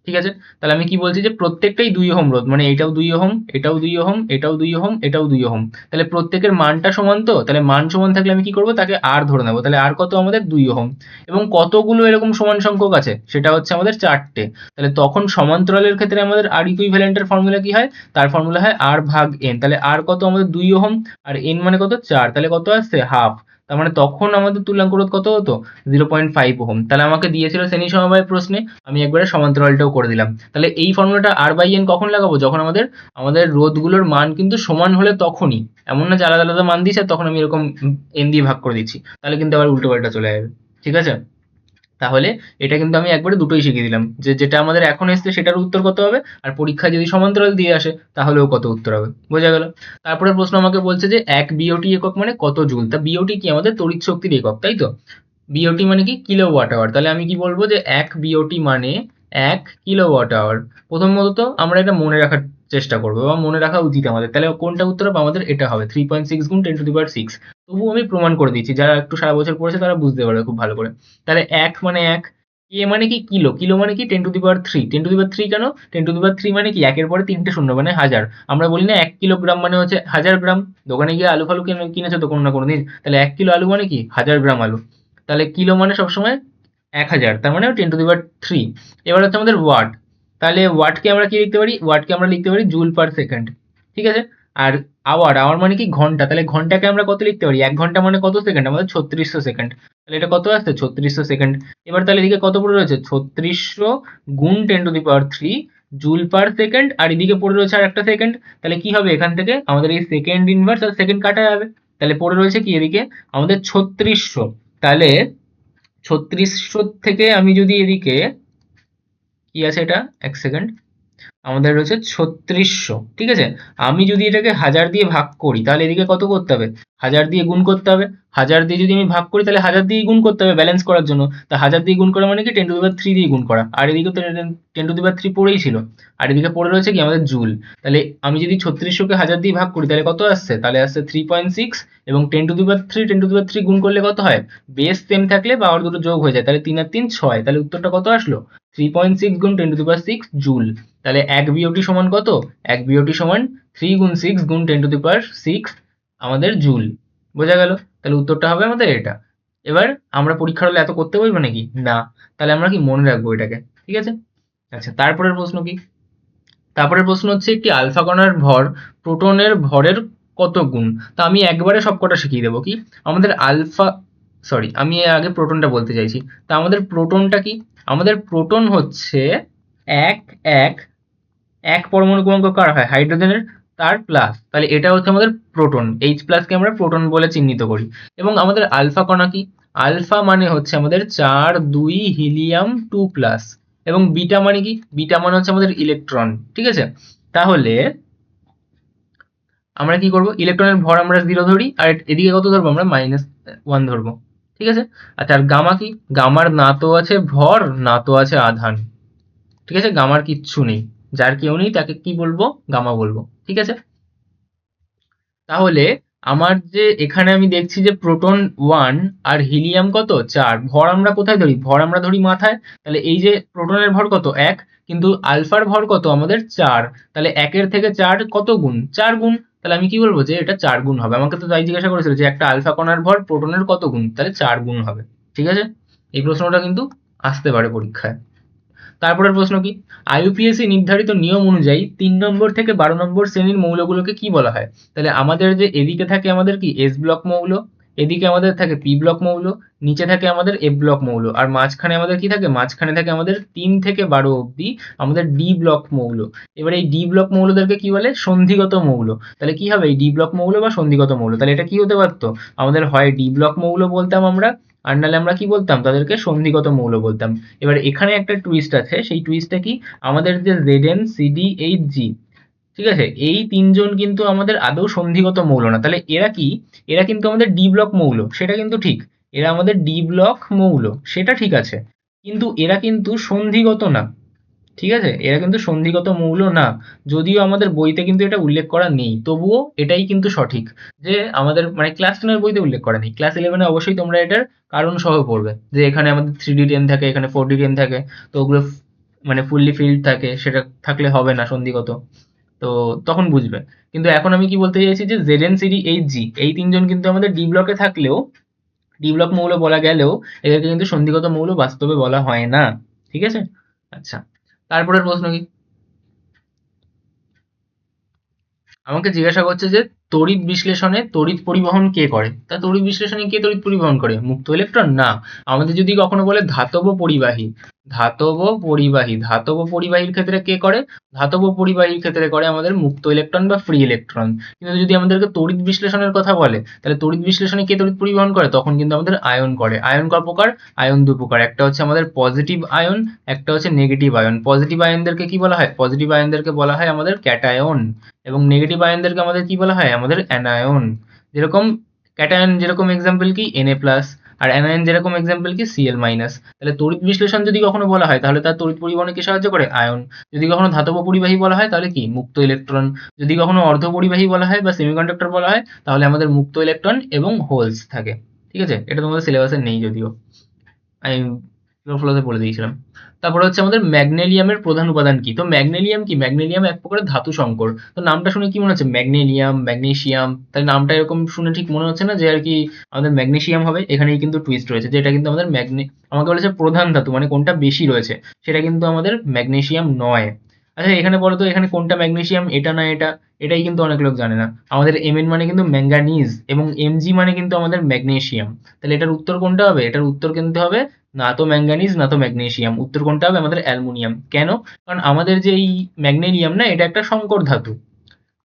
ঠিক আছে, তাহলে আমি কি বলছি, যে প্রত্যেকটাই 2 ওহম রোধ, মানে এটাও 2 ওহম, এটাও 2 ওহম, এটাও 2 ওহম, এটাও 2 ওহম। তাহলে প্রত্যেকের মানটা সমান তো, তাহলে মান সমান থাকলে আমি কি করব, তাকে আর ধরে নেবো। তাহলে আর কত আমাদের 2 ওহম, এবং কতগুলো এরকম সমান সংখ্যক আছে, সেটা হচ্ছে আমাদের 4টে। তাহলে তখন সমান্তরালের ক্ষেত্রে আমাদের আর ইকুইভ্যালেন্টের ফর্মুলা কি হয়, তার ফর্মুলা হয় আর ভাগ এন। তাহলে আর কত আমাদের 2 ওহম, আর এন মানে কত 4, তাহলে কত আসছে হাফ। তার মানে তখন আমাদের তুল্যাঙ্ক রোধ কত হতো, 0.5 ওহম। তাহলে আমাকে দিয়েছিল শ্রেণী সমবায় প্রশ্নে, আমি একবারে সমান্তরালটাও করে দিলাম। তাহলে এই ফর্মুলাটা আর বাই এন কখন লাগাবো, যখন আমাদের আমাদের রোধগুলোর মান কিন্তু সমান হলে তখনই। এমন না যে আলাদা আলাদা মান দিচ্ছে তখন আমি এরকম এন দিয়ে ভাগ করে দিচ্ছি, তাহলে কিন্তু আবার উল্টো পাল্টা চলে যাবে। ঠিক আছে, তাহলে এটা কিন্তু আমি একবারে দুটোই শিখিয়ে দিলাম, যে যেটা আমাদের এখন এসছে সেটার উত্তর কত হবে, আর পরীক্ষায় যদি সমান্তরাল দিয়ে আসে তাহলেও কত উত্তর হবে। বোঝা গেল? তারপরে প্রশ্ন আমাকে বলছে যে 1 বিওটি একক মানে কত জুল। তা বিওটি কি আমাদের তড়িৎ শক্তির একক, তাই তো? বিওটি মানে কি কিলোওয়াট আওয়ার। তাহলে আমি কি বলবো, যে 1 বিওটি মানে 1 কিলোওয়াট আওয়ার। প্রথমত আমরা এটা মনে রাখার চেষ্টা করবো, বা মনে রাখা উচিত আমাদের। তাহলে কোনটা উত্তর হবে আমাদের, এটা হবে 3.6 গুণ 10⁶। তবুও আমি প্রমাণ করে দিচ্ছি, যারা একটু সারা বছর পড়েছে তারা বুঝতে পারবে খুব ভালো করে। তাহলে 1 মানে 1, কে মানে কি কিলো, কিলো মানে কি 10⁻3, 10⁻3 কেন, 10⁻3 মানে কি একের পরে 3টে শূন্য মানে হাজার। আমরা বলি না 1 কিলোগ্রাম মানে হচ্ছে 1000 গ্রাম, দোকানে গিয়ে আলু ফালু কিনেছো তো কোনো না কোনো দিন, তাহলে 1 কিলো আলু মানে কি 1000 গ্রাম আলু। তাহলে কিলো মানে সবসময় 1000, তার মানে 10⁻3। এবার হচ্ছে আমাদের ওয়াট। তাহলে ওয়াটকে আমরা কি লিখতে পারি, ওয়াটকে আমরা লিখতে পারি জুল পার সেকেন্ড। ঠিক আছে, আর আওয়ার, আওয়ার মানে কি ঘন্টা। তাহলে ঘন্টাকে আমরা কত লিখতে পারি, 1 ঘন্টা মানে কত সেকেন্ড আমাদের 3600 সেকেন্ড। তাহলে এটা কত আসছে 3600 সেকেন্ড। এবার তাহলে এদিকে কত পড়ে রয়েছে, 3600 গুণ 10⁻3 জুল পার সেকেন্ড, আর এদিকে পড়ে রয়েছে আর একটা সেকেন্ড। তাহলে কি হবে, এখান থেকে আমাদের এই সেকেন্ড ইনভার্স আর সেকেন্ড কাটা যাবে। তাহলে পড়ে রয়েছে কি এদিকে আমাদের 3600। তাহলে 3600 থেকে আমি যদি এদিকে, কি আছে এটা, এক সেকেন্ড, আমাদের রয়েছে 3600, ঠিক আছে। আমি যদি এটাকে 1000 দিয়ে ভাগ করি তাহলে এদিকে কত করতে হবে? 1000 দিয়ে গুণ করতে হবে। 1000 দিয়ে যদি আমি ভাগ করি তাহলে 1000 দিয়েই গুণ করতে হবে ব্যালেন্স করার জন্য। তা 1000 দিয়ে গুণ করা মানে কি 10⁻³ দিয়ে গুণ করা, আর এদিকে তো 10⁻³ পড়েই ছিল, আর এদিকে পড়ে রয়েছে কি আমাদের জুল। তাহলে আমি যদি 3600-কে 1000 দিয়ে ভাগ করি তাহলে কত আসছে? তাহলে আসছে 3.6, এবং 10⁻³ গুণ করলে কত হয়? বেস সেম থাকলে পাওয়ার দুটো যোগ হয়ে যায়, তাহলে 3 আর 3 6, তাহলে উত্তরটা কত আসলো? 3.6 গুণ 10⁻6 জুল। তাহলে 1 বিওটি সমান কত? 1 বিওটি সমান 3 গুণ 6 গুণ 10⁻6 আমাদের জুল। বোঝা গেল? তাহলে উত্তরটা হবে আমাদের এটা। এবার আমরা পরীক্ষার হলে এত করতে পারবো নাকি? না। তাহলে আমরা কি মনে রাখবো এটাকে? ঠিক আছে। আচ্ছা, তারপরের প্রশ্ন কি? তারপরের প্রশ্ন হচ্ছে একটি আলফা কণার ভর প্রোটনের ভরের কত গুণ? তা আমি একবারে সবকটা শিখিয়ে দেবো। কি আমাদের আলফা, সরি আমি এর আগে প্রোটনটা বলতে চাইছি। তা আমাদের প্রোটনটা কি? আমাদের প্রোটন হচ্ছে এক এক এক পরমাণু ক্রমাঙ্ক কার হয়? হাইড্রোজেনের, তার প্লাস, তাহলে এটা হচ্ছে আমাদের প্রোটন। এইচ প্লাসকে আমরা প্রোটন বলে চিহ্নিত করি। এবং আমাদের আলফা কণা কি? আলফা মানে হচ্ছে আমাদের 4 2 হিলিয়াম 2 প্লাস। এবং বিটা মানে কি? বিটা মানে হচ্ছে আমাদের ইলেকট্রন। ঠিক আছে। তাহলে আমরা কি করব? ইলেকট্রনের ভর আমরা 0 ধরি, আর এদিকে কত ধরবো? আমরা -1 ধরবো। ঠিক আছে। আচ্ছা, আর গামা কি? গামার না তো আছে ভর, না তো আছে আধান। ঠিক আছে, গামার কিচ্ছু নেই। যার কেউ নেই তাকে কি বলবো? গামা বলবো। ঠিক আছে। তাহলে আমার যে এখানে আমি দেখছি যে প্রোটন 1 আর হিলিয়াম কত 4, ভর আমরা কোথায় ধরি? ভর আমরা ধরি মাথায়। তাহলে এই যে প্রোটনের ভর কত? 1, কিন্তু আলফার ভর কত আমাদের? 4। তাহলে 1-এর থেকে 4 কত গুণ? 4 গুণ। তাহলে আমি কি বলবো? যে এটা 4 গুণ হবে। আমাকে তো তাই জিজ্ঞাসা করেছিল যে একটা আলফা কণার ভর প্রোটনের কত গুণ? তাহলে 4 গুণ হবে। ঠিক আছে। এই প্রশ্নটা কিন্তু আসতে পারে পরীক্ষায়। তারপরের প্রশ্ন কি? আইইউপিএসি নির্ধারিত নিয়ম অনুযায়ী 3 নম্বর থেকে 12 নম্বর শ্রেণীর মৌলগুলোকে কি বলা হয়? তাহলে আমাদের যে এদিকে থাকে আমাদের কি এস ব্লক মৌল, এদিকে আমাদের থাকে পি ব্লক মৌল, নিচে থাকে আমাদের এফ ব্লক মৌল, আর মাঝখানে আমাদের কি থাকে? মাঝখানে থাকে আমাদের 3 থেকে 12 অবধি আমাদের ডি ব্লক মৌল। এবার এই ডি ব্লক মৌলদেরকে কি বলে? সন্ধিগত মৌল। তাহলে কি হবে? এই ডি ব্লক মৌল বা সন্ধিগত মৌল, তাহলে এটা কি হতে পারতো? আমাদের হয় ডি ব্লক মৌল বলতাম আমরা, আর নাহলে আমরা কি বলতাম? তাদেরকে সন্ধিগত মৌল বলতাম। এবার এখানে একটা টুইস্ট আছে, সেই টুইস্টটা কি? আমাদের যে ZnCdHg, ঠিক আছে, এই তিনজন কিন্তু আমাদের আদৌ সন্ধিগত মৌল না। তাহলে এরা কি? এরা কিন্তু আমাদের ডি ব্লক মৌল, সেটা কিন্তু ঠিক। এরা আমাদের ডি ব্লক মৌল, সেটা ঠিক আছে, কিন্তু এরা কিন্তু সন্ধিগত না। ঠিক আছে, এরা কিন্তু সন্ধিগত মৌল না। যদিও আমাদের বইতে কিন্তু এটা উল্লেখ করা নেই, তবুও এটাই কিন্তু সঠিক যে আমাদের মানে ক্লাস 10 এর বইতে উল্লেখ করা নেই। ক্লাস 11-এ অবশ্যই তোমরা এটার কারণ সহ পড়বে যে এখানে আমাদের 3d10 থাকে, এখানে 4d10 থাকে, তো ওগুলো মানে ফুললি ফিল্ড থাকে, সেটা থাকলে হবে না সন্ধিগত, তো তখন বুঝবে। কিন্তু এখন আমি কি বলতে চাইছি যে ZnCdHg এই তিনজন কিন্তু আমাদের ডি ব্লকে থাকলেও, ডি ব্লক মৌল বলা গেলেও, এদেরকে কিন্তু সন্ধিগত মৌল বাস্তবে বলা হয় না। ঠিক আছে। আচ্ছা, তারপরের প্রশ্ন কি? আমাকে জিজ্ঞাসা করছে যে তড়িৎ বিশ্লেষণে তড়িৎ পরিবহন কে করে? তা তড়িৎ বিশ্লেষণে কে তড়িৎ পরিবহন করে? মুক্ত ইলেকট্রন? না। আমাদের যদি কখনো বলে ধাতব পরিবাহী, ধাতব পরিবাহীর ক্ষেত্রে কে করে? ধাতব পরিবাহীর ক্ষেত্রে করে আমাদের মুক্ত ইলেকট্রন বা ফ্রি ইলেকট্রন। কিন্তু যদি আমাদেরকে তড়িৎ বিশ্লেষণের কথা বলে, তাহলে তড়িৎ বিশ্লেষণে কে তড়িৎ পরিবহন করে? তখন কিন্তু আমাদের আয়ন করে। আয়ন ক প্রকার? আয়ন দু প্রকার। একটা হচ্ছে আমাদের পজিটিভ আয়ন, একটা হচ্ছে নেগেটিভ আয়ন। পজিটিভ আয়নদেরকে কি বলা হয়? পজিটিভ আয়নদেরকে বলা হয় আমাদের ক্যাটায়ন, এবং নেগেটিভ আয়নদেরকে আমাদের কি বলা হয়? আমাদের অ্যানায়ন। যেরকম ক্যাটায়ন যেরকম এক্সাম্পল কি Na প্লাস, আর অ্যানায়ন যেরকম এক্সাম্পল কি Cl মাইনাস। তাহলে তড়িৎ বিশ্লেষণ যদি কখনো বলা হয় তাহলে তার তড়িৎ পরিবহনে কি সাহায্য করে? আয়ন। যদি কখনো ধাতব পরিবাহী বলা হয় তাহলে কি? মুক্ত ইলেকট্রন। যদি কখনো অর্ধ পরিবাহী বলা হয় বা সেমিকন্ডাক্টর বলা হয় তাহলে আমাদের মুক্ত ইলেকট্রন এবং হোলস থাকে। ঠিক আছে, এটা তোমাদের সিলেবাসে নেই যদিও, আমি ফ্লোতে বলে দিয়েছিলাম। তারপরে হচ্ছে আমাদের ম্যাগনেলিয়ামের প্রধান উপাদান কি? তো ম্যাগনেলিয়াম কি? ম্যাগনেলিয়াম এক প্রকারের ধাতু সংকর। তো নামটা শুনে কি মনে হচ্ছে? ম্যাগনেলিয়াম, ম্যাগনেসিয়াম, তাই নামটা এরকম শুনে ঠিক মনে হচ্ছে না যে আর কি আমাদের ম্যাগনেসিয়াম হবে? এখানেই কিন্তু টুইস্ট রয়েছে যে এটা কিন্তু আমাদের আমাকে বলেছে প্রধান ধাতু, মানে কোনটা বেশি রয়েছে, সেটা কিন্তু আমাদের ম্যাগনেসিয়াম নয়। আচ্ছা, এখানে বলো তো এখানে কোনটা ম্যাগনেসিয়াম, এটা না এটা? এটাই কিন্তু অনেক লোক জানে না। আমাদের Mn মানে কিন্তু ম্যাঙ্গানিজ, এবং Mg মানে কিন্তু আমাদের ম্যাগনেসিয়াম। তাহলে এটার উত্তর কোনটা হবে? এটার উত্তর কিন্তু হবে না তো ম্যাঙ্গানিজ না তো ম্যাগনেসিয়াম। উত্তর কোনটা হবে? আমাদের অ্যালুমিনিয়াম। কেন? কারণ আমাদের যে এই ম্যাগনেলিয়াম না, এটা একটা সংকর ধাতু।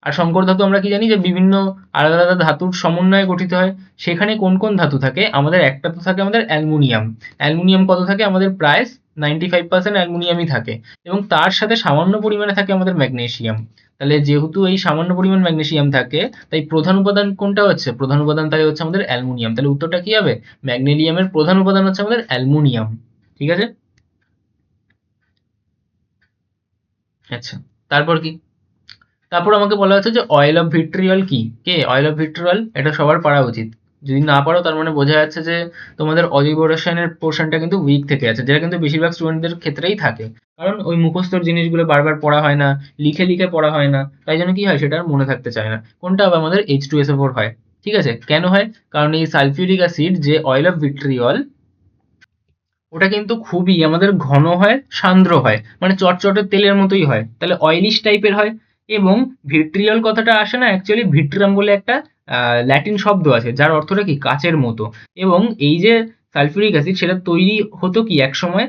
আর সংকর ধাতু আমরা কি জানি যে বিভিন্ন আলাদা আলাদা ধাতুর সমন্বয়ে গঠিত হয়। সেখানে কোন কোন ধাতু থাকে? আমাদের একটা তো থাকে আমাদের অ্যালুমিনিয়াম। অ্যালুমিনিয়াম কত থাকে আমাদের? প্রায় 95% অ্যালুমিনিয়ামই থাকে এবং তার সাথে সামান্য পরিমাণে থাকে আমাদের ম্যাগনেসিয়াম। তাহলে যেহেতু এই সামান্য পরিমাণ ম্যাগনেসিয়াম থাকে, তাই প্রধান উপাদান কোনটা হচ্ছে? প্রধান উপাদান তাই হচ্ছে আমাদের অ্যালুমিনিয়াম। তাহলে উত্তরটা কি হবে? ম্যাগনেসিয়ামের প্রধান উপাদান হচ্ছে আমাদের অ্যালুমিনিয়াম। ঠিক আছে? আচ্ছা, তারপর কি? তারপর আমাকে বলা হচ্ছে যে অয়েল অফ ভিট্রিয়ল কি? Oil of vitriol? এটা সবার পারা উচিত। যদি না পারো তার মানে বোঝা যাচ্ছে যে তোমাদের অজৈব রসায়নের পোর্শনটা কিন্তু উইক থেকে আছে, যেটা কিন্তু বেশিরভাগ স্টুডেন্টদের ক্ষেত্রেই থাকে। কারণ ওই মুখস্থর জিনিসগুলো বারবার পড়া হয় না, লিখে লিখে পড়া হয় না, তাই জন্য কি হয় সেটা আর মনে থাকতে চায় না। কোনটা আবার আমাদের H2SO4 হয়। ঠিক আছে? কেন হয়? কারণ এই সালফিউরিক অ্যাসিড যে অয়েল অফ ভিট্রিয়ল, ওটা কিন্তু খুবই আমাদের ঘন হয়, সান্দ্র হয়, মানে চটচটে তেলের মতোই হয়, তাহলে অয়েলিশ টাইপের হয়। এবং ভিট্রিয়ল কথাটা আসে না, অ্যাকচুয়ালি ভিট্রাম বলে একটা ল্যাটিন শব্দ আছে যার অর্থটা কি কাচের মতো। এবং এই যে সালফিউরিক অ্যাসিড সেটা তৈরি হতো কি একসময়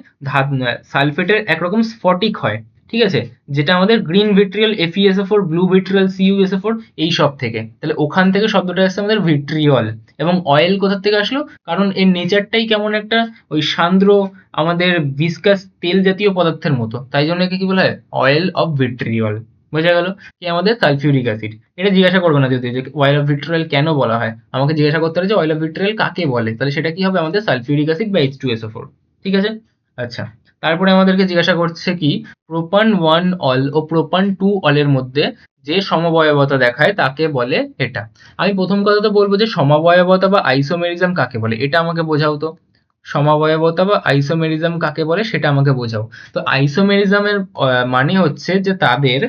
সালফেটের একরকম স্ফটিক হয়, ঠিক আছে, যেটা আমাদের green vitriol FeSO4, blue vitriol CuSO4 এই সব থেকে, তাহলে ওখান থেকে শব্দটা আসছে আমাদের ভিট্রিয়ল। এবং অয়েল কোথা থেকে আসলো? কারণ এর নেচারটাই কেমন একটা ওই সান্দ্র আমাদের ভিসকাস তেল জাতীয় পদার্থের মতো, তাই জন্য একে কি বলা হয়? Oil of vitriol. বোঝা গেল? কি আমাদের সালফিউরিক অ্যাসিড। এটা জিজ্ঞাসা করবে না যদি যে অয়েল অফ ভিট্রিয়ল কেন বলা হয়, আমাকে জিজ্ঞাসা করতে হবে যে অয়েল অফ ভিট্রিয়ল কাকে বলে, তাহলে সেটা কি হবে? আমাদের সালফিউরিক অ্যাসিড বা H2SO4। ঠিক আছে? আচ্ছা, তারপরে আমাদেরকে জিজ্ঞাসা করছে কি প্রোপান 1 অল ও প্রোপান 2 অলের মধ্যে যে সমবয়বতা দেখায় তাকে বলে এটা। আমি প্রথম কথা তো বলবো যে সমবয়বতা বা আইসোমেরিজম কাকে বলে, এটা আমাকে বোঝাও তো। সমবয়বতা বা আইসোমেরিজম কাকে বলে সেটা আমাকে বোঝাও। তো আইসোমেরিজমের মানে হচ্ছে যে তাদের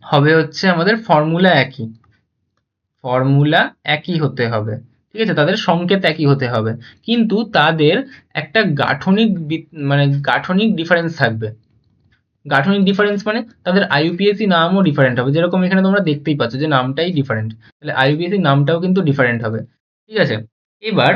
হবে হচ্ছে আমাদের ফর্মুলা একই, ফর্মুলা একই হতে হবে। ঠিক আছে? তাদের সংকেত একই হতে হবে, কিন্তু তাদের একটা মানে গাঠনিক ডিফারেন্স থাকবে। গাঠনিক ডিফারেন্স মানে তাদের IUPAC নামও ডিফারেন্ট হবে, যেরকম এখানে তোমরা দেখতেই পাচ্ছ যে নামটাই ডিফারেন্ট, তাহলে IUPAC নামটাও কিন্তু ডিফারেন্ট হবে। ঠিক আছে? এবার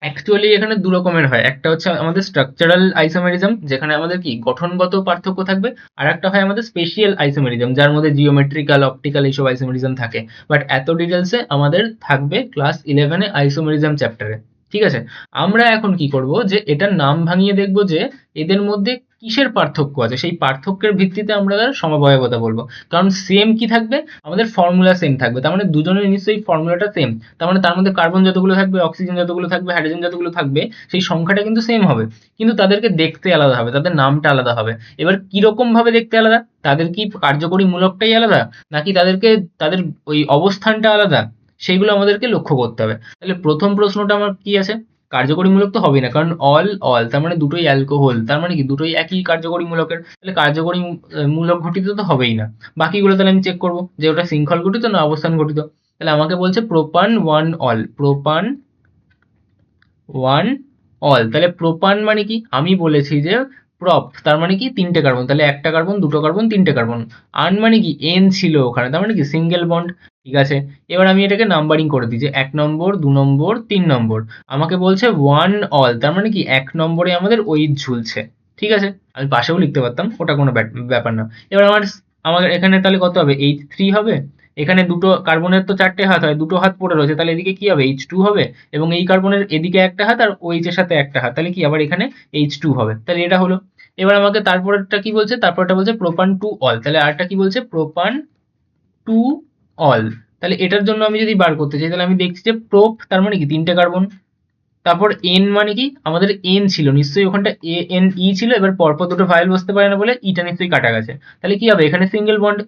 অ্যাকচুয়ালি এখানে দু রকমের হয়, একটা হচ্ছে আমাদের স্ট্রাকচারাল আইসোমেরিজম যেখানে আমাদের কি গঠনগত পার্থক্য থাকবে, আর একটা হয় আমাদের স্পেশিয়াল আইসোমেরিজম যার মধ্যে জিওমেট্রিক্যাল, অপটিক্যাল এইসব আইসোমেরিজম থাকে। বাট এত ডিটেলসে আমাদের থাকবে ক্লাস 11-এ আইসোমেরিজম চ্যাপ্টারে। ঠিক আছে? আমরা এখন কি করব যে এটার নাম ভাঙিয়ে দেখব যে এদের মধ্যে কিসের পার্থক্য আছে, সেই পার্থক্যের ভিত্তিতে আমরা তার সমবয়বতা বলবো। কারণ সেম কি থাকবে? আমাদের ফর্মুলা সেম থাকবে, তার মানে দুজনের নিশ্চয়ই ফর্মুলাটা সেম, তার মানে তার মধ্যে কার্বন যতগুলো থাকবে, অক্সিজেন যতগুলো থাকবে, হাইড্রোজেন যতগুলো থাকবে, সেই সংখ্যাটা কিন্তু সেম হবে, কিন্তু তাদেরকে দেখতে আলাদা হবে, তাদের নামটা আলাদা হবে। এবার কিরকম ভাবে দেখতে আলাদা? তাদের কি কার্যকরী মূলকটাই আলাদা, নাকি তাদেরকে তাদের ওই অবস্থানটা আলাদা, সেইগুলো আমাদেরকে লক্ষ্য করতে হবে। তাহলে প্রথম প্রশ্নটা আমার কি আছে? কার্যকরীমূলক তো হবেই না, কারণ অল অল তার মানে দুটোই অ্যালকোহল, তার মানে কি দুটোই একই কার্যকরী মূলকের, তাহলে কার্যকরী মূলক ঘটিত তো হবেই না। বাকিগুলো তাহলে আমি চেক করবো যে ওটা শৃঙ্খল ঘটিত না অবস্থান ঘটিত। তাহলে আমাকে বলছে প্রোপান 1 অল, প্রোপান 1 অল, তাহলে প্রোপান মানে কি? আমি বলেছি যে প্রপ তার মানে কি তিনটে কার্বন, তাহলে একটা কার্বন, দুটো কার্বন, তিনটে কার্বন। আন মানে কি এন ছিল ওখানে, তার মানে কি সিঙ্গেল বন্ড। ঠিক আছে? এবার আমি এটাকে নাম্বারিং করে দিই যে 1 নম্বর, 2 নম্বর, 3 নম্বর। আমাকে বলছে 1 অল, তার মানে কি 1 নম্বরে আমাদের ওইচ ঝুলছে। ঠিক আছে? আমি পাশেও লিখতে পারতাম, ওটা কোনো ব্যাপার না। এবার আমার আমার এখানে তাহলে কত হবে? H3 হবে। এখানে দুটো কার্বনের তো চারটে হাত হয়, দুটো হাত পড়ে রয়েছে, তাহলে এদিকে কি হবে? H2 হবে। এবং এই কার্বনের এদিকে একটা হাত আর OH এর সাথে একটা হাত, তাহলে কি আবার এখানে H2 হবে। তাহলে এটা হলো। এবার আমাকে তারপরেরটা কি বলছে? তারপরটা বলছে প্রোপান 2 অল, তাহলে আরেকটা কি বলছে? প্রোপান 2 অল। তাহলে এটার জন্য আমি যদি বার করতে চাই, তাহলে আমি দেখছি যে প্রোপ তার মানে কি তিনটে কার্বন, তারপর এন মানে কি আমাদের এন ছিল নিশ্চয়ই ওখানটা ANE ছিল, এবার পরপর দুটো ভাইল বসতে পারে না বলে ইটা নিশ্চয়ই কাটা গেছে, তাহলে কি হবে? এখানে সিঙ্গেল বন্ড।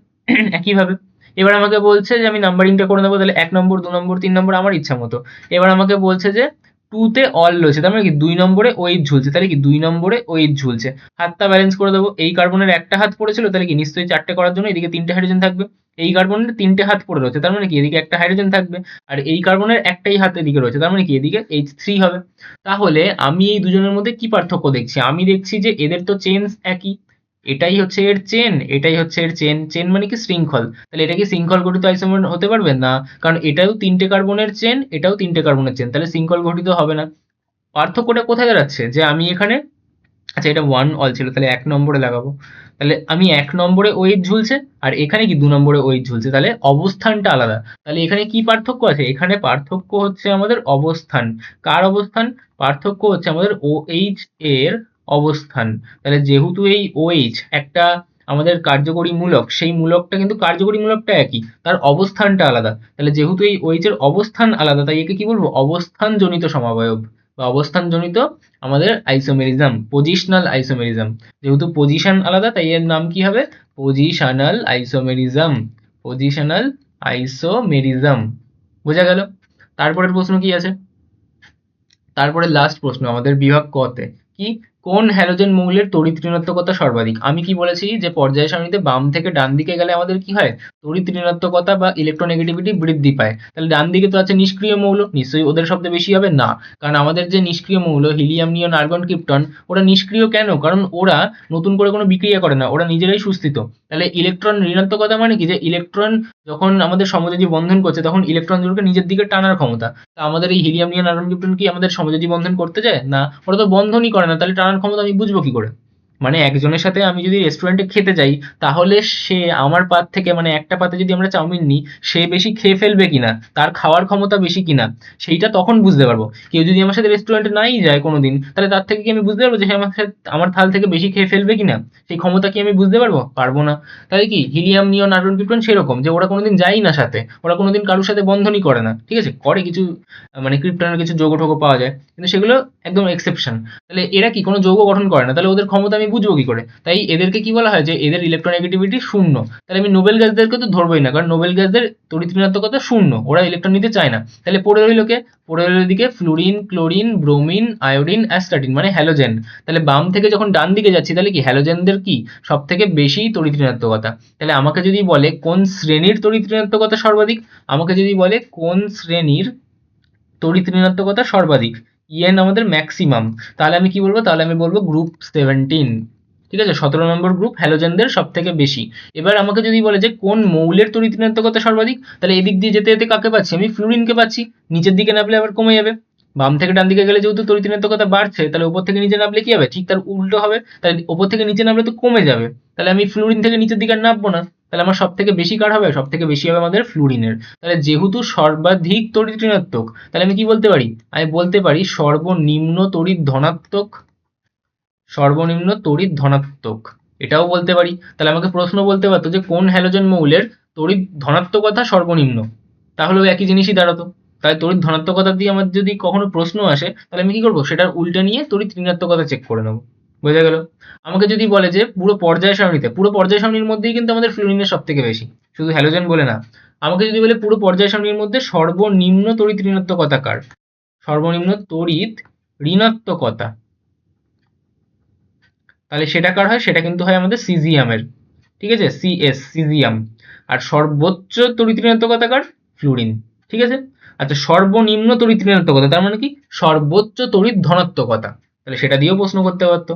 একইভাবে এবার আমাকে বলছে যে আমি নাম্বারিংটা করে নেবো, তাহলে 1 নম্বর, 2 নম্বর, 3 নম্বর আমার ইচ্ছা মতো। এবার আমাকে বলছে যে 2 তে অল রয়েছে, তার মানে কি 2 নম্বরে ওইচ ঝুলছে, তাহলে কি 2 নম্বরে ওইচ ঝুলছে। হাতটা ব্যালেন্স করে দেবো, এই কার্বনের একটা হাত পড়েছিল, তাহলে কি নিশ্চয়ই চারটে করার জন্য এদিকে তিনটে হাইড্রোজেন থাকবে। এই কার্বনের তিনটে হাত পড়ে রয়েছে, তার মানে কি এদিকে একটা হাইড্রোজেন থাকবে। আর এই কার্বনের একটাই হাত এদিকে রয়েছে, তার মানে কি এদিকে H3 হবে। তাহলে আমি এই দুজনের মধ্যে কি পার্থক্য দেখছি? আমি দেখছি যে এদের তো চেন একই, এটাই হচ্ছে এর চেন, এটাই হচ্ছে এর চেন। চেন মানে কি শৃঙ্খল, তাহলে এটা কি শৃঙ্খল গঠিত আইসোমার হতে পারবে না? কারণ এটাও তিনটে কার্বনের চেন, এটাও তিনটে কার্বনের চেন, তাহলে শৃঙ্খল গঠিত হবে না। পার্থক্যটা কোথায় দাঁড়াচ্ছে? যে আমি এখানে, আচ্ছা এটা 1 অল ছিল, তাহলে 1 নম্বরে লাগাবো। তাহলে আমি 1 নম্বরে ওয়েট ঝুলছে, আর এখানে কি 2 নম্বরে ওয়েট ঝুলছে, তাহলে অবস্থানটা আলাদা। তাহলে এখানে কি পার্থক্য আছে? এখানে পার্থক্য হচ্ছে আমাদের অবস্থান। কার অবস্থান? পার্থক্য হচ্ছে আমাদের OH এর অবস্থান। তাহলে যেহেতু এই OH একটা আমাদের কার্যকরী মূলক, সেই মূলকটা কিন্তু কার্যকরী মূলকটা একই, তার অবস্থানটা আলাদা। তাহলে যেহেতু এই OH এর অবস্থান আলাদা, তাই একে কি বলবো? অবস্থানজনিত সমবায়ব বা অবস্থানজনিত আমাদের আইসোমেরিজম, পজিশনাল আইসোমেরিজম। যেহেতু পজিশন আলাদা, তাই এর নাম কি হবে? Positional isomerism. Positional isomerism. বোঝা গেল? তারপরের প্রশ্ন কি আছে? তারপরে লাস্ট প্রশ্ন আমাদের বিভাগ ক তে কি, কোন হ্যালোজেন মৌলের তড়িৎ ঋণাত্মকতা সর্বাধিক? আমি কি বলেছি যে পর্যায় সারণীতে বাম থেকে ডান দিকে গেলে আমাদের কি হয়? তড়িৎ ঋণাত্মকতা বা ইলেকট্রোনেগেটিভিটি বৃদ্ধি পায়। তাহলে ডান দিকে তো আছে নিষ্ক্রিয় মৌল, নিশ্চয়ই ওদের শব্দে বেশি হবে না। কারণ আমাদের যে নিষ্ক্রিয় মৌল হিলিয়াম, নিয়ন, আর্গন, ক্রিপ্টন, ওরা নিষ্ক্রিয় কেন? কারণ ওরা নতুন করে কোনো বিক্রিয়া করে না, ওরা নিজেরাই সুস্থিত। তাহলে ইলেকট্রন ঋণাত্মকতা মানে কি? যে ইলেকট্রন যখন আমাদের সমযোজী বন্ধন করছে তখন ইলেকট্রন জোড়কে নিজের দিকে টানার ক্ষমতা। তা আমাদের এই হিলিয়াম, নিয়ন, আর্গন, ক্রিপ্টন কি আমাদের সমযোজী বন্ধন করতে যায়? না, ওরা তো বন্ধনই করে না। তাহলে টানার ক্ষমতা আমি বুঝবো কি করে? মানে একজনের সাথে আমি যদি রেস্টুরেন্টে খেতে যাই, তাহলে সে আমার পাত থেকে, মানে একটা পাতে যদি আমরা চাউমিন নিই, সে বেশি খেয়ে ফেলবে কিনা, তার খাওয়ার ক্ষমতা বেশি কিনা, সেইটা তখন বুঝতে পারবো। কেউ যদি আমার সাথে রেস্টুরেন্টে নাই যায় কোনোদিন, তাহলে তার থেকে কি আমি বুঝতে পারবো যে সে আমার থাল থেকে বেশি খেয়ে ফেলবে কিনা? সেই ক্ষমতা কি আমি বুঝতে পারবো? পারবো না। তাই কি হিলিয়াম, নিয়ন, আর্গন, ক্রিপ্টন সেরকম, যে ওরা কোনোদিন যায়ই না সাথে, ওরা কোনোদিন কারোর সাথে বন্ধনই করে না। ঠিক আছে, করে কিছু মানে ক্রিপ্টনের কিছু যৌগ টোগ পাওয়া যায়, কিন্তু সেগুলো একদম এক্সেপশন। তাহলে এরা কি কোনো যৌগ গঠন করে না, তাহলে ওদের ক্ষমতা আমি বুঝবো কি করে? তাই এদেরকে কি বলা হয়? যে এদের ইলেকট্রোনেগেটিভিটি শূন্য। তাহলে আমি নোবেল গ্যাসদেরকে তো ধরবোই না, কারণ নোবেল গ্যাসদের তড়িৎ ঋণাত্মকতা শূন্য, ওরা ইলেকট্রন নিতে চায় না। তাহলে পড়ে রইল কে? পড়ে রইল দিকে fluorine, chlorine, bromine, iodine, astatine, মানে হ্যালোজেন। তাহলে বাম থেকে যখন ডান দিকে যাচ্ছি, তাহলে কি হ্যালোজেনদের কি সব থেকে বেশি তড়িৎ ঋণাত্মকতা। তাহলে আমাকে যদি বলে কোন শ্রেণীর তড়িৎ ঋণাত্মকতা সর্বাধিক, আমাকে যদি বলে কোন শ্রেণীর তড়িৎ ঋণাত্মকতা সর্বাধিক, ইএন আমাদের ম্যাক্সিমাম, তাহলে আমি কি বলবো? তাহলে আমি বলবো গ্রুপ 17। ঠিক আছে, 17 নম্বর গ্রুপ হ্যালোজেনদের সব থেকে বেশি। এবার আমাকে যদি বলে যে কোন মৌলের তড়িৎ ঋণাত্মকতা সর্বাধিক, তাহলে এদিক দিয়ে যেতে যেতে কাকে পাচ্ছি? আমি ফ্লুরিনকে পাচ্ছি। নিচের দিকে নামলে আবার কমে যাবে। বাম থেকে ডান দিকে গেলে যেহেতু তড়িৎ ঋণাত্মকতা বাড়ছে, তাহলে উপর থেকে নিচে নামলে কি হবে? ঠিক তার উল্টো হবে। তাহলে উপর থেকে নিচে নামলে তো কমে যাবে। তাহলে আমি ফ্লুরিন থেকে নিচের দিকে আর নামবো না। তাহলে আমার সব থেকে বেশি কার হবে? সব থেকে বেশি হবে আমাদের ফ্লুরিনের। তাহলে যেহেতু সর্বাধিক তড়িৎ ঋণাত্মক, তাহলে আমি কি বলতে পারি? আমি বলতে পারি সর্বনিম্ন তড়িৎ ধনাত্মক। সর্বনিম্ন তড়িৎ ধনাত্মক, এটাও বলতে পারি। তাহলে আমাকে প্রশ্ন বলতে পারতো যে কোন হ্যালোজেন মৌলের তড়িৎ ধনাত্মকতা সর্বনিম্ন, তাহলেও একই জিনিসই দাঁড়াতো। তাহলে তড়িৎ ধনাত্মকতা দিয়ে আমার যদি কখনো প্রশ্ন আসে, তাহলে আমি কি করবো? সেটার উল্টে নিয়ে তড়িৎ ঋণাত্মকতা চেক করে নেবো। বোঝা গেল? আমাকে যদি বলে যে পুরো পর্যায় সারণীতে, পুরো পর্যায় সারণীর মধ্যেই কিন্তু আমাদের ফ্লুরিনের সব থেকে বেশি, শুধু হ্যালোজেন বলে না। আমাকে যদি বলে পুরো পর্যায় সারণীর মধ্যে সর্বনিম্ন তড়িৎ ঋণাত্মকতা কার, সর্বনিম্ন তড়িৎ ঋণাত্মকতা, তাহলে সেটা কার হয়? সেটা কিন্তু হয় আমাদের সিজিয়ামের। ঠিক আছে, সিজিয়াম। আর সর্বোচ্চ তড়িৎ ঋণাত্মকতা কার? ফ্লুরিন। ঠিক আছে। আচ্ছা, সর্বনিম্ন তড়িৎ ঋণাত্মকতা তার মানে কি? সর্বোচ্চ তড়িৎ ধনাত্মকতা। তাহলে সেটা দিয়েও প্রশ্ন করতে পারতো।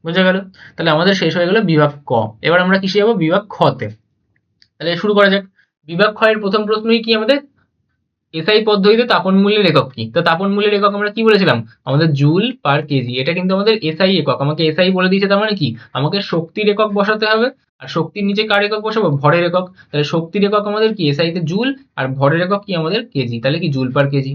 বোঝা গেল? তাহলে আমাদের শেষ হয়ে গেল বিভাগ ক। এবার আমরা কিসে যাবো? বিভাগ খ তে। তাহলে শুরু করা যাক। বিভাগ খ এর প্রথম প্রশ্নই কি আমাদের? এসআই পদ্ধতিতে তাপন মূল্যের একক কি? তো তাপন মূল্যের একক আমরা কি বলেছিলাম? আমাদের জুল পার কেজি। এটা কিন্তু আমাদের এসআই একক। আমাকে এসআই বলে দিয়েছে, তার মানে কি? আমাকে শক্তির একক বসাতে হবে। আর শক্তির নিচে কার একক বসাবো? ভরের একক। তাহলে শক্তির একক আমাদের কি? এসআই তে জুল, আর ভরের একক কি আমাদের? কেজি। তাহলে কি? Joule per KG.